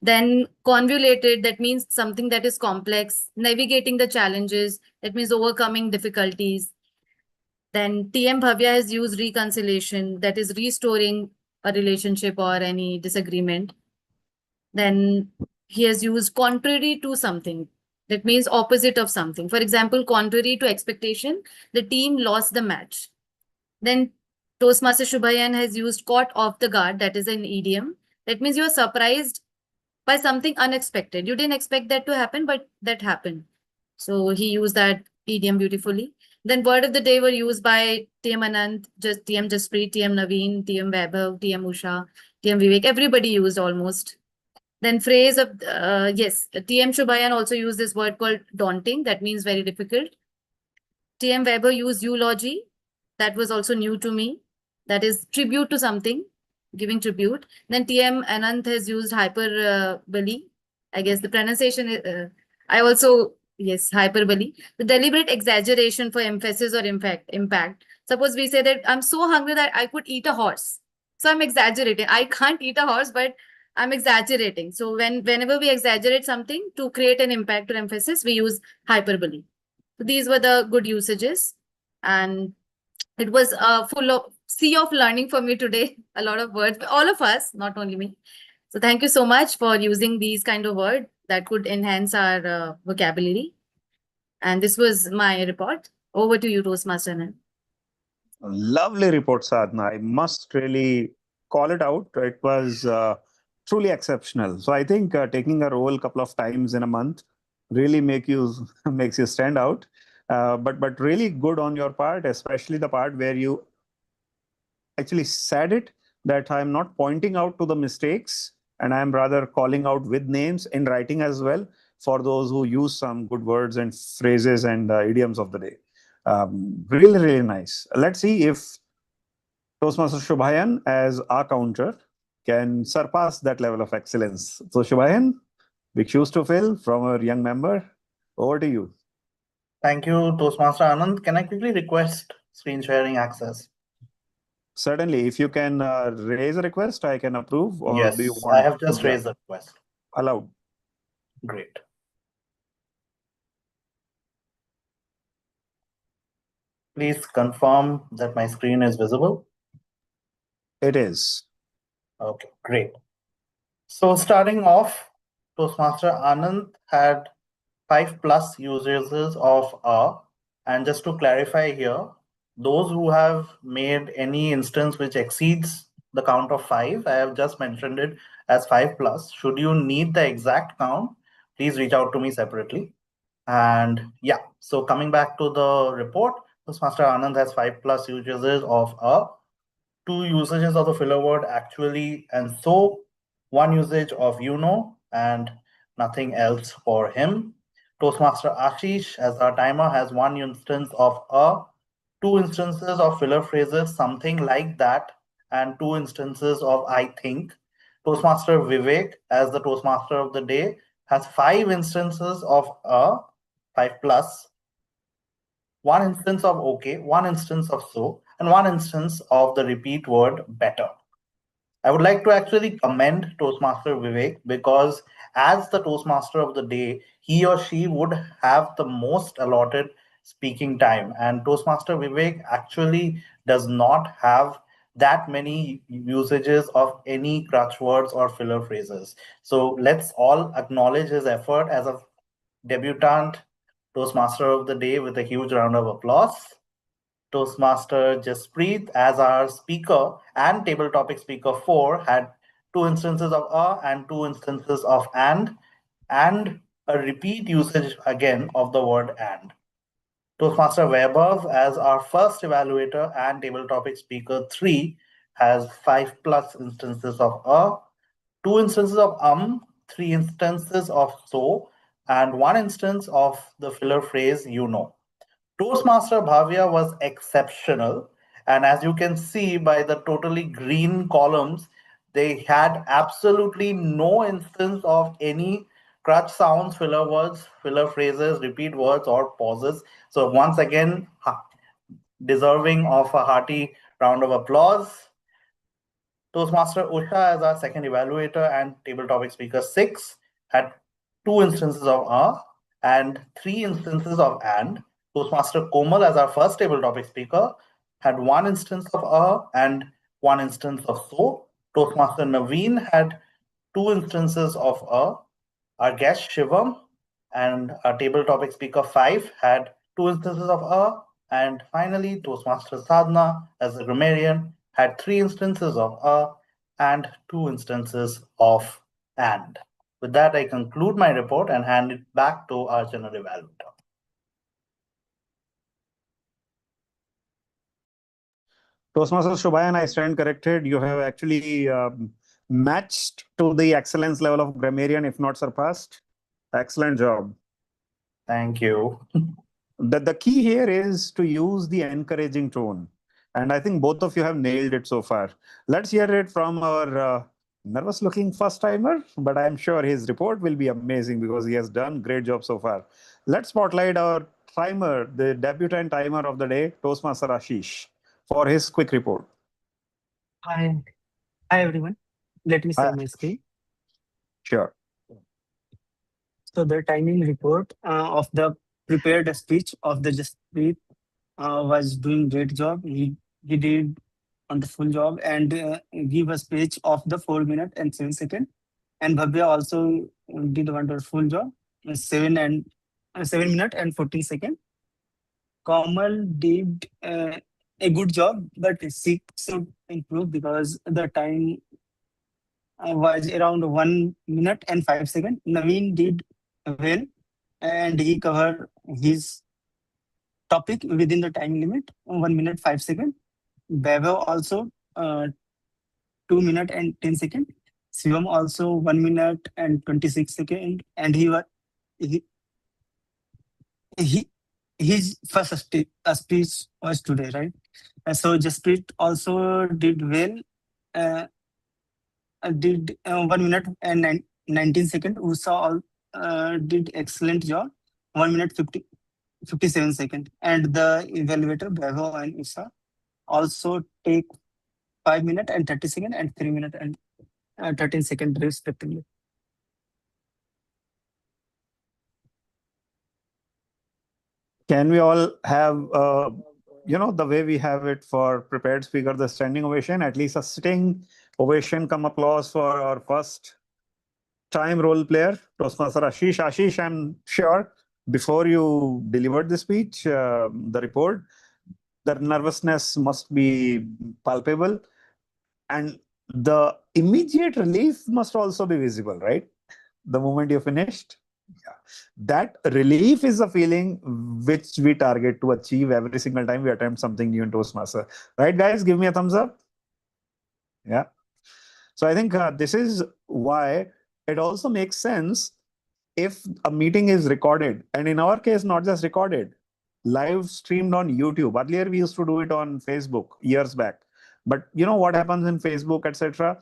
Then convoluted, that means something that is complex. Navigating the challenges, that means overcoming difficulties. Then TM Bhavya has used reconciliation, that is restoring a relationship or any disagreement. Then he has used contrary to something. That means opposite of something. For example, contrary to expectation, the team lost the match. Then Toastmaster Shubhayan has used caught off the guard, that is an idiom. That means you're surprised by something unexpected. You didn't expect that to happen, but that happened. So he used that idiom beautifully. Then word of the day were used by TM Anand, TM Jasprit, TM Naveen, TM Vaibhav, TM Usha, TM Vivek. Everybody used almost. Then phrase of, yes, TM Shubhayan also used this word called daunting. That means very difficult. TM Weber used eulogy. That was also new to me. That is tribute to something, giving tribute. Then TM Anand has used hyperbole. I guess the pronunciation is, I also, yes, hyperbole. The deliberate exaggeration for emphasis or impact. Suppose we say that I'm so hungry that I could eat a horse. So I'm exaggerating. I can't eat a horse, but I'm exaggerating. So whenever we exaggerate something to create an impact or emphasis, we use hyperbole. So these were the good usages. And it was full of sea of learning for me today. A lot of words, all of us, not only me. So thank you so much for using these kind of words that could enhance our vocabulary. And this was my report. Over to you, Toastmaster Anand. Lovely report, Sadhna. I must really call it out. It was truly exceptional. So I think taking a role a couple of times in a month really makes you stand out. But really good on your part, especially the part where you actually said it, that I'm not pointing out to the mistakes and I'm rather calling out with names in writing as well for those who use some good words and phrases and idioms of the day. Really, really nice. Let's see if Toastmaster Shubhayan as our counter can surpass that level of excellence. So Shubhayan, big shoes to fill from our young member. Over to you. Thank you, Toastmaster Anand. Can I quickly request screen sharing access? Certainly, if you can raise a request, I can approve, or Yes, do you I want have just to raised the request. allowed? Great. Please confirm that my screen is visible. It is. Okay, great. So starting off, Toastmaster Anand had 5+ uses of a, and just to clarify here, those who have made any instance which exceeds the count of 5, I have just mentioned it as 5+. Should you need the exact count, please reach out to me separately. And yeah, so coming back to the report, Toastmaster Anand has 5+ uses of a, 2 usages of the filler word actually and so, 1 usage of and nothing else for him. Toastmaster Ashish, as our timer, has 1 instance of a, 2 instances of filler phrases, something like that, and 2 instances of I think. Toastmaster Vivek, as the Toastmaster of the day, has 5 instances of a, 5+, 1 instance of okay, 1 instance of so, and 1 instance of the repeat word better. I would like to actually commend Toastmaster Vivek because as the Toastmaster of the day, he or she would have the most allotted speaking time. And Toastmaster Vivek actually does not have that many usages of any crutch words or filler phrases. So let's all acknowledge his effort as a debutant Toastmaster of the day with a huge round of applause. Toastmaster Jaspreet, as our speaker and table topic speaker 4, had 2 instances of and 2 instances of and a repeat usage again of the word and. Toastmaster Vaibhav, as our first evaluator and table topic speaker 3, has 5+ instances of 2 instances of 3 instances of so, and 1 instance of the filler phrase Toastmaster Bhavya was exceptional. And as you can see by the totally green columns, they had absolutely no instance of any crutch sounds, filler words, filler phrases, repeat words, or pauses. So, once again, deserving of a hearty round of applause. Toastmaster Usha, as our second evaluator and table topic speaker 6, had 2 instances of and 3 instances of and. Toastmaster Komal, as our first table topic speaker, had 1 instance of and 1 instance of so. Toastmaster Naveen had 2 instances of Our guest Shivam and our table topic speaker 5 had 2 instances of and finally Toastmaster Sadhna, as the grammarian, had 3 instances of and 2 instances of and. With that, I conclude my report and hand it back to our general evaluator. Toastmaster Shubhayan, I stand corrected. You have actually matched to the excellence level of grammarian, if not surpassed. Excellent job. Thank you. The key here is to use the encouraging tone. And I think both of you have nailed it so far. Let's hear it from our nervous looking first timer, but I'm sure his report will be amazing because he has done great job so far. Let's spotlight our timer, the debutant timer of the day, Toastmaster Ashish, for his quick report. Hi, everyone. Let me share my screen. Sure. So the timing report of the prepared speech of the Jasprit was doing great job. He did wonderful job and give a speech of the 4 minutes and 7 seconds. And Bhavya also did a wonderful job, 7 minutes and 14 seconds. Kamal did a good job, but she should improve because the time was around 1 minute and 5 seconds. Naveen did well and he covered his topic within the time limit, 1 minute 5 seconds. Bebo also 2 minutes and 10 seconds. Shivam also 1 minute and 26 seconds, and he, he his first speech was today, right? So Jasprit also did well. Uh, did 1 minute and 19 seconds. Usa did excellent job. 1 minute 57 seconds. And the evaluator Bebo and Usa also take 5 minutes and 30 seconds and 3 minutes and 13 seconds respectively. Can we all have, the way we have it for prepared speaker, the standing ovation, at least a sitting ovation, come applause for our first time role player, Toastmaster Ashish. Ashish, I'm sure before you delivered the speech, the report, the nervousness must be palpable. And the immediate relief must also be visible, right? The moment you finished. Yeah. That relief is a feeling which we target to achieve every single time we attempt something new in Toastmaster. Right, guys? Give me a thumbs up. Yeah. So I think this is why it also makes sense if a meeting is recorded, and in our case, not just recorded, live streamed on YouTube. Earlier, we used to do it on Facebook years back. But you know what happens in Facebook, etc.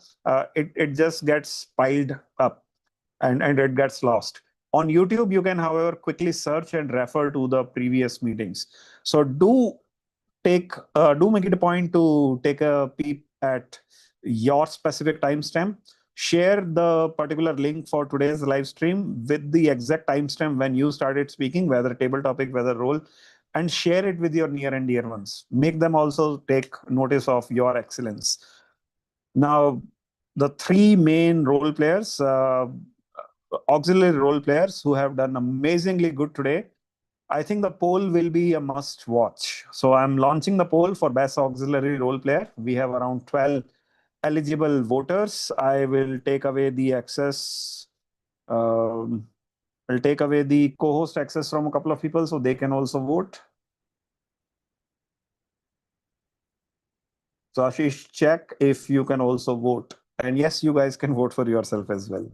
It just gets piled up and it gets lost. On YouTube, you can, however, quickly search and refer to the previous meetings. So do make it a point to take a peep at your specific timestamp. Share the particular link for today's live stream with the exact timestamp when you started speaking, whether table topic, whether role, and share it with your near and dear ones. Make them also take notice of your excellence. Now, the three main role players, auxiliary role players who have done amazingly good today. I think the poll will be a must watch. So I'm launching the poll for best auxiliary role player. We have around 12 eligible voters. I will take away the access. I'll take away the co-host access from a couple of people so they can also vote. So Ashish, check if you can also vote. And yes, you guys can vote for yourself as well.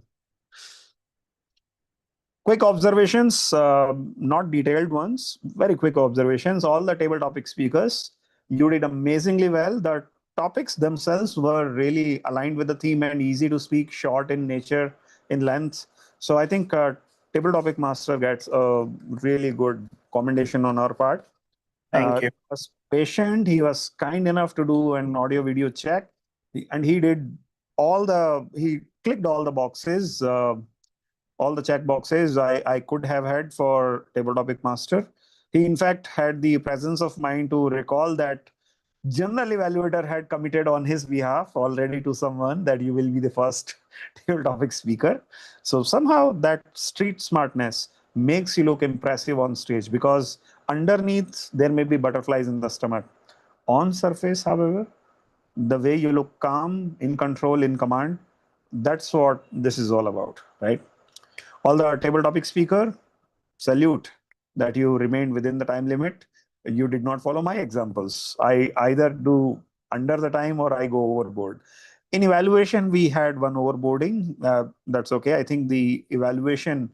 Quick observations, not detailed ones, very quick observations. All the table topic speakers, you did amazingly well. The topics themselves were really aligned with the theme and easy to speak, short in nature, in length. So I think table topic master gets a really good commendation on our part. Thank you. He was patient. He was kind enough to do an audio video check, and he clicked all the boxes. All the check boxes I could have had for table topic master. He in fact had the presence of mind to recall that general evaluator had committed on his behalf already to someone that you will be the first table topic speaker. So somehow that street smartness makes you look impressive on stage because underneath there may be butterflies in the stomach. On surface, however, the way you look calm, in control, in command, that's what this is all about, right? All the table topic speaker, salute that you remained within the time limit. You did not follow my examples. I either do under the time or I go overboard. In evaluation, we had one overboarding. That's okay. I think the evaluation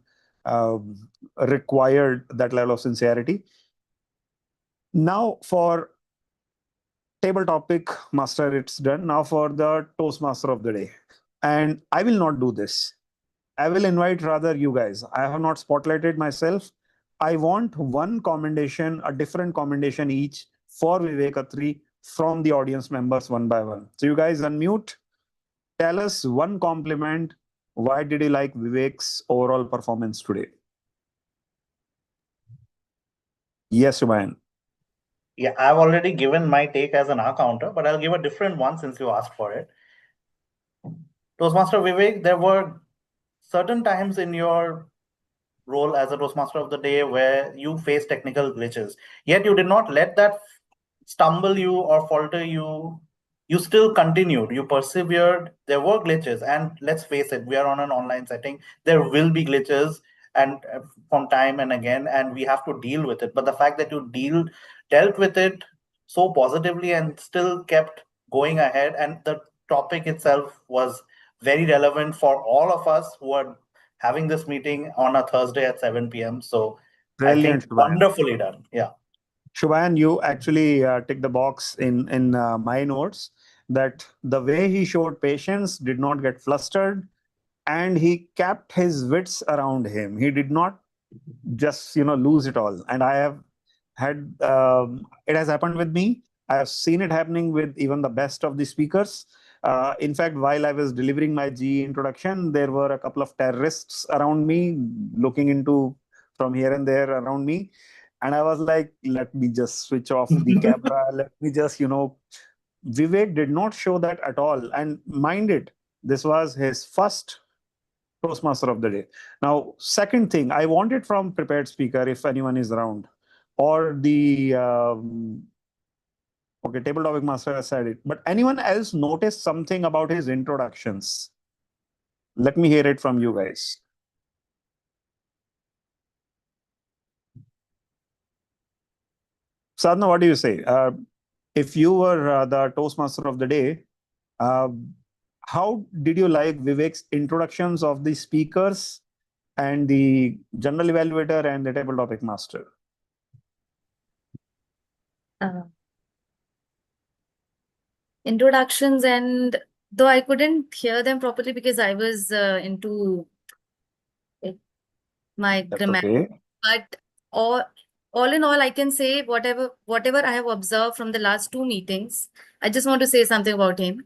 required that level of sincerity. Now for table topic master, it's done. Now for the Toastmaster of the day. And I will not do this. I will invite rather you guys. I have not spotlighted myself. I want one commendation, a different commendation each for Vivek Atri from the audience members one by one. So you guys unmute. Tell us one compliment. Why did you like Vivek's overall performance today? Yes, Humayun. Yeah, I've already given my take as an R counter, but I'll give a different one since you asked for it. Toastmaster Vivek, there were certain times in your role as a Toastmaster of the day where you faced technical glitches, yet you did not let that stumble you or falter you, you still continued, you persevered. There were glitches, and let's face it, we are on an online setting. There will be glitches, and from time and again, and we have to deal with it. But the fact that you dealt with it so positively and still kept going ahead, and the topic itself was very relevant for all of us who are having this meeting on a Thursday at 7 p.m. So I think Brilliant, Shubhayan. wonderfully done. Yeah. Shubhayan, you actually tick the box in my notes that the way he showed patience, did not get flustered, and he kept his wits around him. He did not just lose it all. And I have had it has happened with me. I have seen it happening with even the best of the speakers. In fact, while I was delivering my GE introduction, there were a couple of terrorists around me looking into from here and there around me. And I was like, let me just switch off the camera. Let me just, Vivek did not show that at all. And mind it, this was his first Toastmaster of the day. Now, second thing, I want it from prepared speaker if anyone is around, or the okay, table topic master has said it. But anyone else noticed something about his introductions? Let me hear it from you guys. Sadhna, what do you say? If you were the Toastmaster of the day, how did you like Vivek's introductions of the speakers and the general evaluator and the table topic master? Introductions, and though I couldn't hear them properly because I was into my grammar, Okay. but all in all, I can say whatever I have observed from the last two meetings, I just want to say something about him.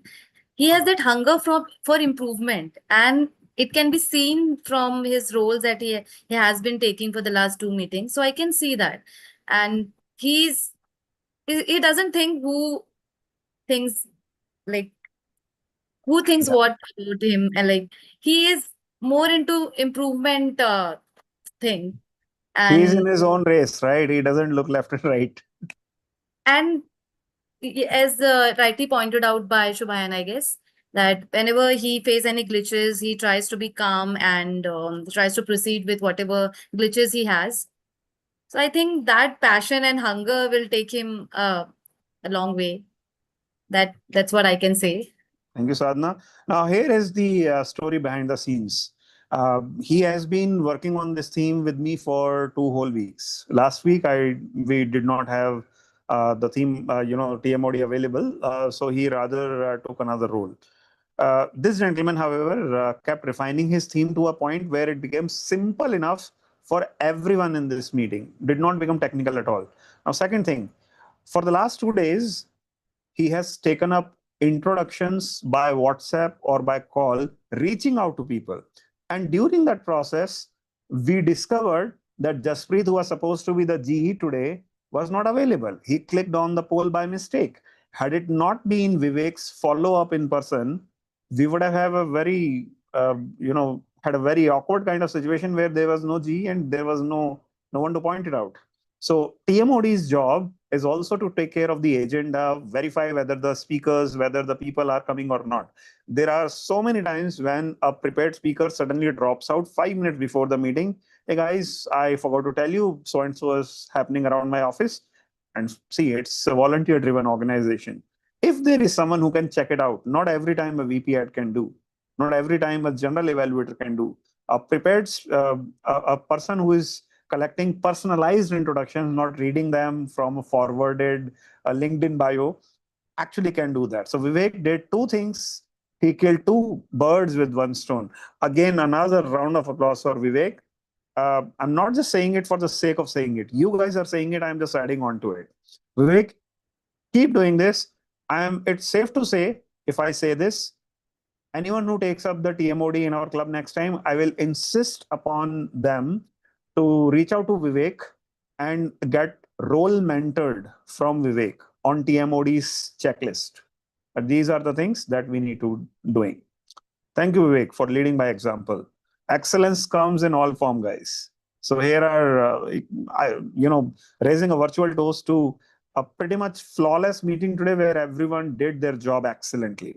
He has that hunger for improvement, and it can be seen from his roles that he has been taking for the last two meetings. So I can see that, and he doesn't think who thinks like who thinks what about him, and like he is more into improvement thing. He's in And his own race, right? He doesn't look left and right. and as rightly pointed out by Shubhayan, I guess, that whenever he faces any glitches, he tries to be calm and tries to proceed with whatever glitches he has. So I think that passion and hunger will take him a long way. That's what I can say. Thank you, Sadhna. Now, here is the story behind the scenes. He has been working on this theme with me for 2 whole weeks. Last week, we did not have the theme, TMOD available, so he rather took another role. This gentleman, however, kept refining his theme to a point where it became simple enough for everyone in this meeting. Did not become technical at all. Now, second thing, for the last 2 days, he has taken up introductions by WhatsApp or by call, reaching out to people. And during that process, we discovered that Jaspreet, who was supposed to be the GE today, was not available. He clicked on the poll by mistake. Had it not been Vivek's follow up in person, we would have a very, had a very awkward kind of situation where there was no GE and there was no one to point it out. So TMOD's job is also to take care of the agenda, verify whether the speakers, whether the people are coming or not. There are so many times when a prepared speaker suddenly drops out 5 minutes before the meeting. Hey guys, I forgot to tell you, so and so is happening around my office. And see, it's a volunteer driven organization. If there is someone who can check it out, not every time a VP ad can do, not every time a general evaluator can do. A prepared, a person who is collecting personalized introductions, not reading them from a forwarded LinkedIn bio, actually can do that. So Vivek did two things. He killed two birds with one stone. Again, another round of applause for Vivek. I'm not just saying it for the sake of saying it. You guys are saying it. I'm just adding on to it. Vivek, keep doing this. It's safe to say, if I say this, anyone who takes up the TMOD in our club next time, I will insist upon them to reach out to Vivek and get role mentored from Vivek on TMOD's checklist. These are the things that we need to doing. Thank you, Vivek, for leading by example. Excellence comes in all form, guys. So here are, raising a virtual toast to a pretty much flawless meeting today where everyone did their job excellently.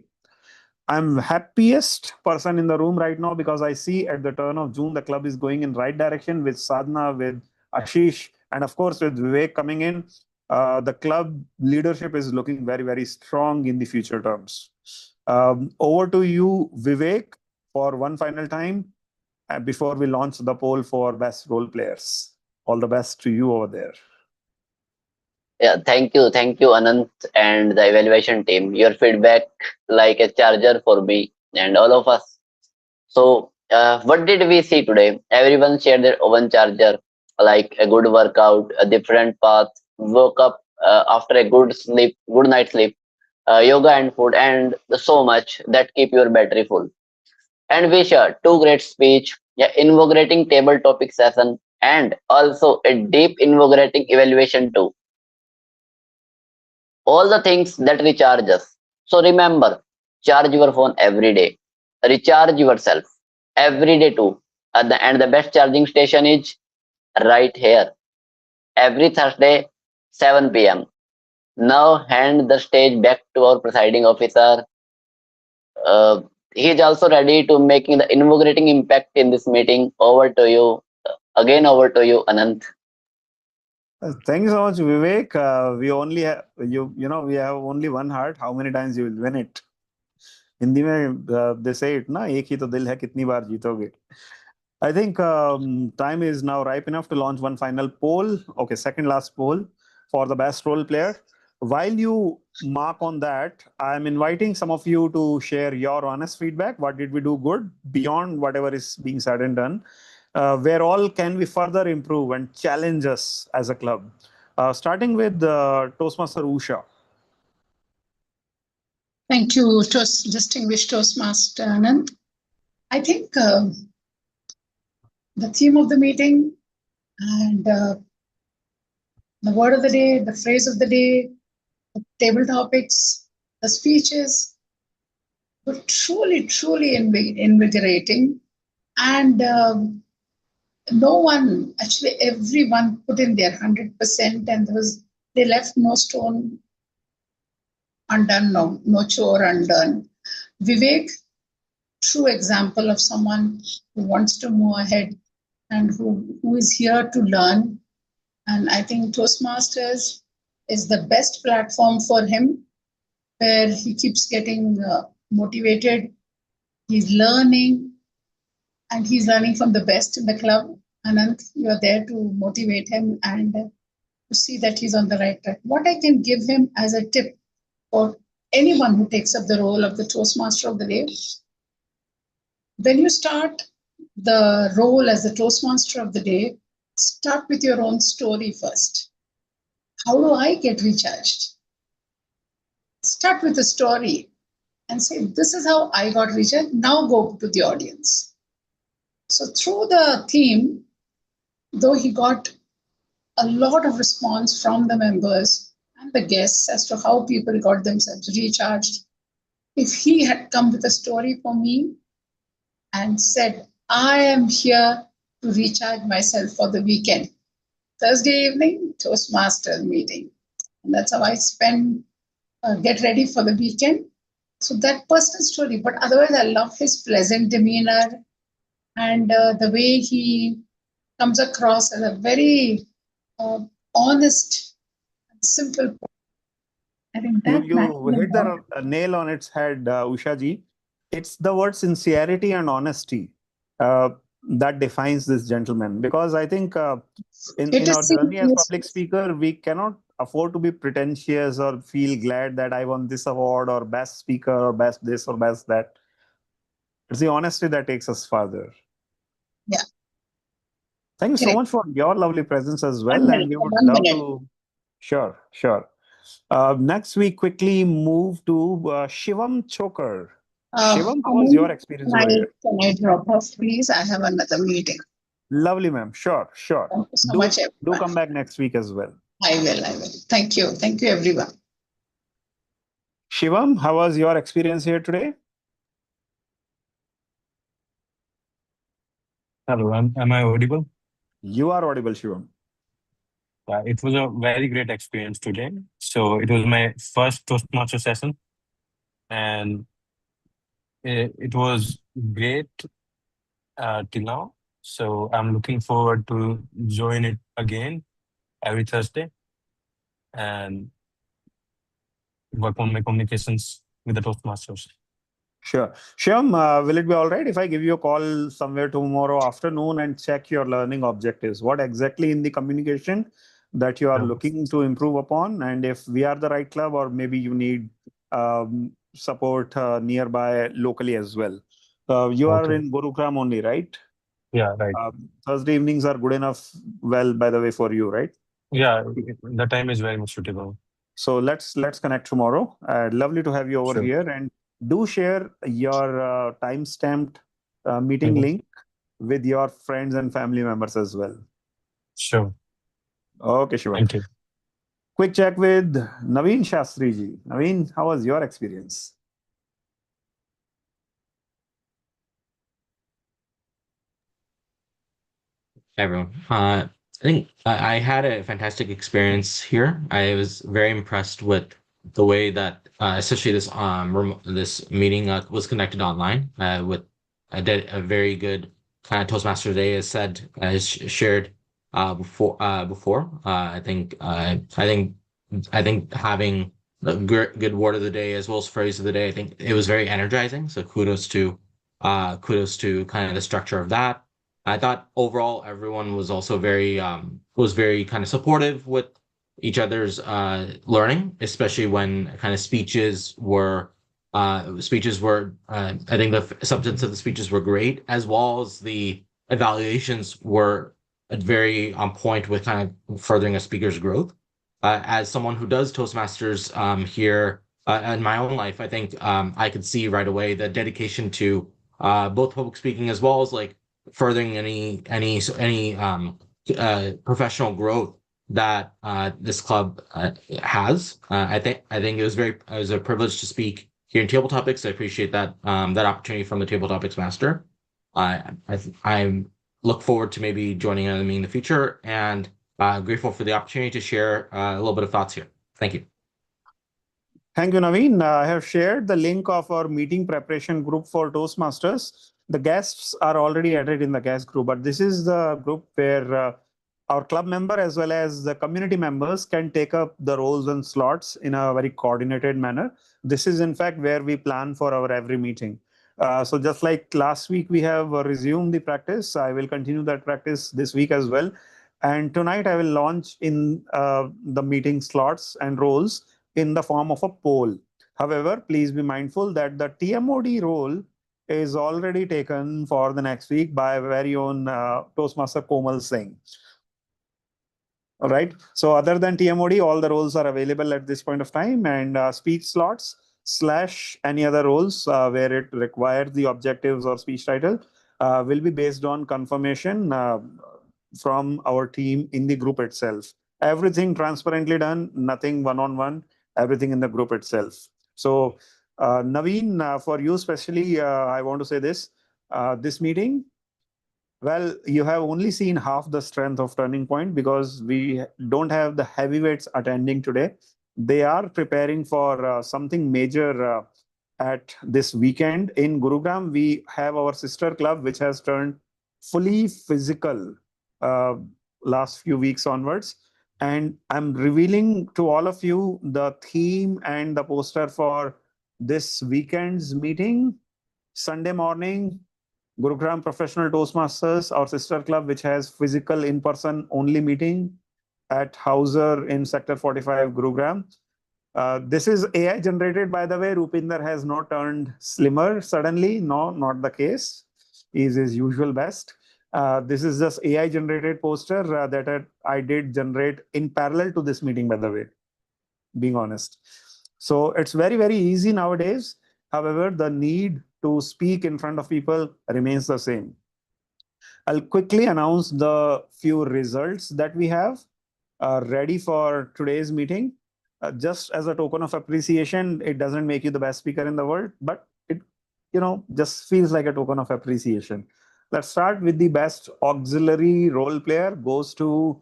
I'm happiest person in the room right now because I see at the turn of June the club is going in right direction with Sadhana, with Ashish, and of course with Vivek coming in. The club leadership is looking very, very strong in the future terms. Over to you, Vivek, for one final time before we launch the poll for best role players. All the best to you over there. Yeah, thank you, Anant and the evaluation team. Your feedback like a charger for me and all of us. So, what did we see today? Everyone shared their own charger, like a good workout, a different path, woke up after a good sleep, good night sleep, yoga and food, and so much that keep your battery full. And we shared two great speech, yeah, invigorating table topic session, and also a deep invigorating evaluation too. All the things that recharge us. So remember, charge your phone every day. Recharge yourself every day too. And the best charging station is right here. Every Thursday, 7 p.m. Now hand the stage back to our presiding officer. Uh, he is also ready to making the invigorating impact in this meeting. Over to you. Again, over to you, Anant. Thank you so much, Vivek. We only have we have only one heart. How many times you will win it? Hindi में they say it ना, एक ही तो दिल है, कितनी बार जीतोगे. I think time is now ripe enough to launch one final poll. Okay, second last poll for the best role player. While you mark on that, I'm inviting some of you to share your honest feedback. What did we do good beyond whatever is being said and done? Where all can we further improve and challenge us as a club? Starting with Toastmaster Usha. Thank you, distinguished Toastmaster Anand. I think the theme of the meeting and the word of the day, the phrase of the day, the table topics, the speeches were truly, truly invigorating. And no one, actually everyone put in their 100%, and they left no stone undone, no chore undone. Vivek, true example of someone who wants to move ahead and who is here to learn. And I think Toastmasters is the best platform for him, where he keeps getting motivated. He's learning, and he's learning from the best in the club. Anant, you're there to motivate him and to see that he's on the right track. What I can give him as a tip for anyone who takes up the role of the Toastmaster of the day, when you start the role as the Toastmaster of the day, start with your own story first. How do I get recharged? Start with a story and say, this is how I got recharged. Now go to the audience. So through the theme, though he got a lot of response from the members and the guests as to how people got themselves recharged, if he had come with a story for me and said, I am here to recharge myself for the weekend. Thursday evening, Toastmaster meeting. And that's how I get ready for the weekend. So that personal story, but otherwise I love his pleasant demeanor and the way he comes across as a very honest, simple. I think that You hit the nail on its head, Usha ji. It's the word sincerity and honesty that defines this gentleman. Because I think in our journey as public speaker, we cannot afford to be pretentious or feel glad that I won this award or best speaker or best this or best that. It's the honesty that takes us farther. Yeah. Thank you so much for your lovely presence as well. And we would love to. Sure, sure. Next, we quickly move to Shivam Chokar. Shivam, how was your experience over here? Can I drop off, please? I have another meeting. Lovely, ma'am. Sure, sure. Thank you so much, everyone. Do come back next week as well. I will. Thank you. Thank you, everyone. Shivam, how was your experience here today? Hello, am I audible? You are audible, Shivam. It was a very great experience today. So it was my first Toastmaster session, and it was great till now. So I'm looking forward to join it again every Thursday and work on my communications with the Toastmasters. Sure. Shyam, will it be all right if I give you a call somewhere tomorrow afternoon and check your learning objectives? What exactly in the communication that you are looking to improve upon, and if we are the right club, or maybe you need support nearby locally as well. You are Okay. in Gurugram only, right? Yeah, right. Thursday evenings are good enough, well, by the way, for you, right? Yeah, the time is very much suitable. So let's connect tomorrow. Lovely to have you over Sure. here, and do share your time-stamped meeting Mhm. link with your friends and family members as well. Sure. Okay, Shivam. Thank you. Quick check with Naveen Shastri ji. Naveen, how was your experience? Hey, everyone. I think I had a fantastic experience here. I was very impressed with the way that, especially this meeting was connected online with a very good kind of Toastmaster day, as said, as shared before. I think having a good word of the day as well as phrase of the day, I think it was very energizing. So kudos to kind of the structure of that. I thought overall everyone was also very kind of supportive with each other's learning, especially when kind of I think the substance of the speeches were great, as well as the evaluations were very on point with kind of furthering a speaker's growth. As someone who does Toastmasters here in my own life, I think I could see right away the dedication to both public speaking as well as like furthering any professional growth that this club has. I think it was a privilege to speak here in Table Topics. I appreciate that opportunity from the Table Topics master. I look forward to maybe joining another meeting in the future, and grateful for the opportunity to share a little bit of thoughts here. Thank you. Thank you, Naveen. I have shared the link of our meeting preparation group for Toastmasters. The guests are already added in the guest group, but this is the group where our club member as well as the community members can take up the roles and slots in a very coordinated manner. This is, in fact, where we plan for our every meeting. So just like last week, we have resumed the practice. I will continue that practice this week as well. And tonight, I will launch in the meeting slots and roles in the form of a poll. However, please be mindful that the TMOD role is already taken for the next week by very own Toastmaster Komal Singh. All right. So other than TMOD, all the roles are available at this point of time, and speech slots / any other roles where it requires the objectives or speech title will be based on confirmation from our team in the group itself. Everything transparently done, nothing one-on-one, everything in the group itself. So Naveen, for you especially, I want to say this meeting, well, you have only seen half the strength of Turning Point because we don't have the heavyweights attending today. They are preparing for something major at this weekend in Gurugram. We have our sister club, which has turned fully physical uh, last few weeks onwards. And I'm revealing to all of you the theme and the poster for this weekend's meeting. Sunday morning, Gurugram Professional Toastmasters, our sister club, which has physical in-person only meeting at Hauser in Sector 45, Gurugram. This is AI generated, by the way. Rupinder has not turned slimmer suddenly. No, not the case. He is his usual best. This is just AI generated poster that I did generate in parallel to this meeting, by the way, being honest. So it's very, very easy nowadays. However, the need to speak in front of people remains the same. I'll quickly announce the few results that we have ready for today's meeting. Just as a token of appreciation, it doesn't make you the best speaker in the world, but it, just feels like a token of appreciation. Let's start with the best auxiliary role player goes to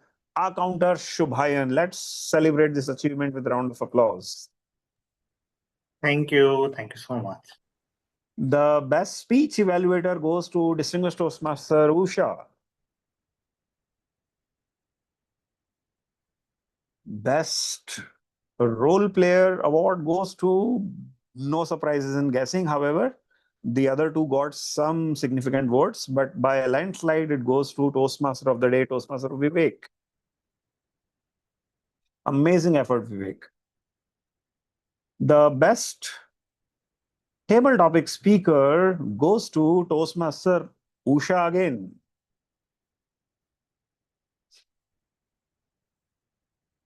Counter Shubhayan. Let's celebrate this achievement with a round of applause. Thank you. Thank you so much. The best speech evaluator goes to distinguished Toastmaster Usha. Best role player award goes to, no surprises in guessing. However, the other two got some significant votes, but by a landslide, it goes to Toastmaster of the Day, Toastmaster Vivek. Amazing effort, Vivek. The best table topic speaker goes to Toastmaster Usha again.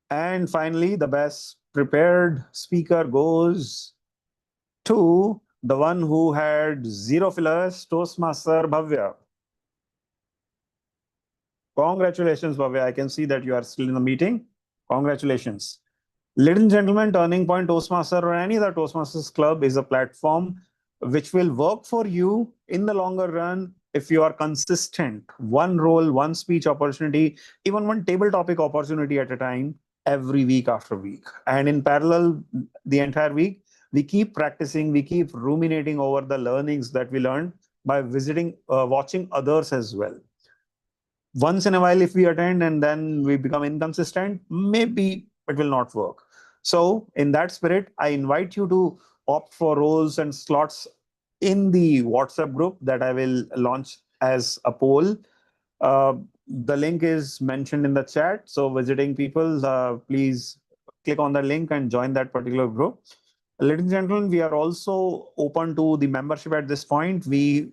And finally, the best prepared speaker goes to the one who had zero fillers, Toastmaster Bhavya. Congratulations, Bhavya. I can see that you are still in the meeting. Congratulations. Ladies and gentlemen, Turning Point Toastmaster or any other Toastmasters Club is a platform which will work for you in the longer run if you are consistent. One role, one speech opportunity, even one table topic opportunity at a time, every week after week. And in parallel, the entire week, we keep practicing, we keep ruminating over the learnings that we learned by visiting, watching others as well. Once in a while, if we attend and then we become inconsistent, maybe it will not work. So in that spirit, I invite you to opt for roles and slots in the WhatsApp group that I will launch as a poll. The link is mentioned in the chat. So visiting people, please click on the link and join that particular group. Ladies and gentlemen, we are also open to the membership at this point. We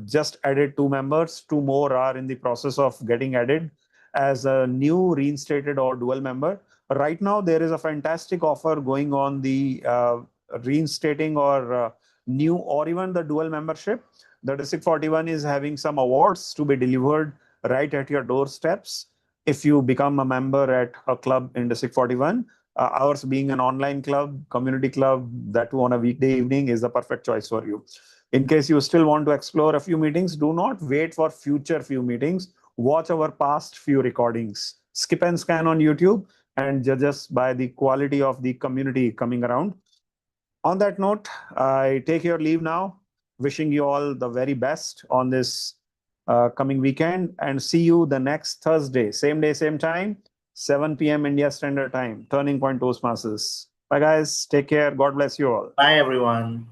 just added 2 members. 2 more are in the process of getting added as a new reinstated or dual member. Right now, there is a fantastic offer going on the reinstating or new or even the dual membership. The District 41 is having some awards to be delivered right at your doorsteps if you become a member at a club in District 41. Ours being an online club, community club, that too on a weekday evening is the perfect choice for you. In case you still want to explore a few meetings, do not wait for future few meetings. Watch our past few recordings. Skip and scan on YouTube and judge us by the quality of the community coming around. On that note, I take your leave now, wishing you all the very best on this coming weekend, and see you the next Thursday, same day, same time, 7 p.m. India Standard Time, Turning Point Toastmasters. Bye, guys. Take care. God bless you all. Bye, everyone.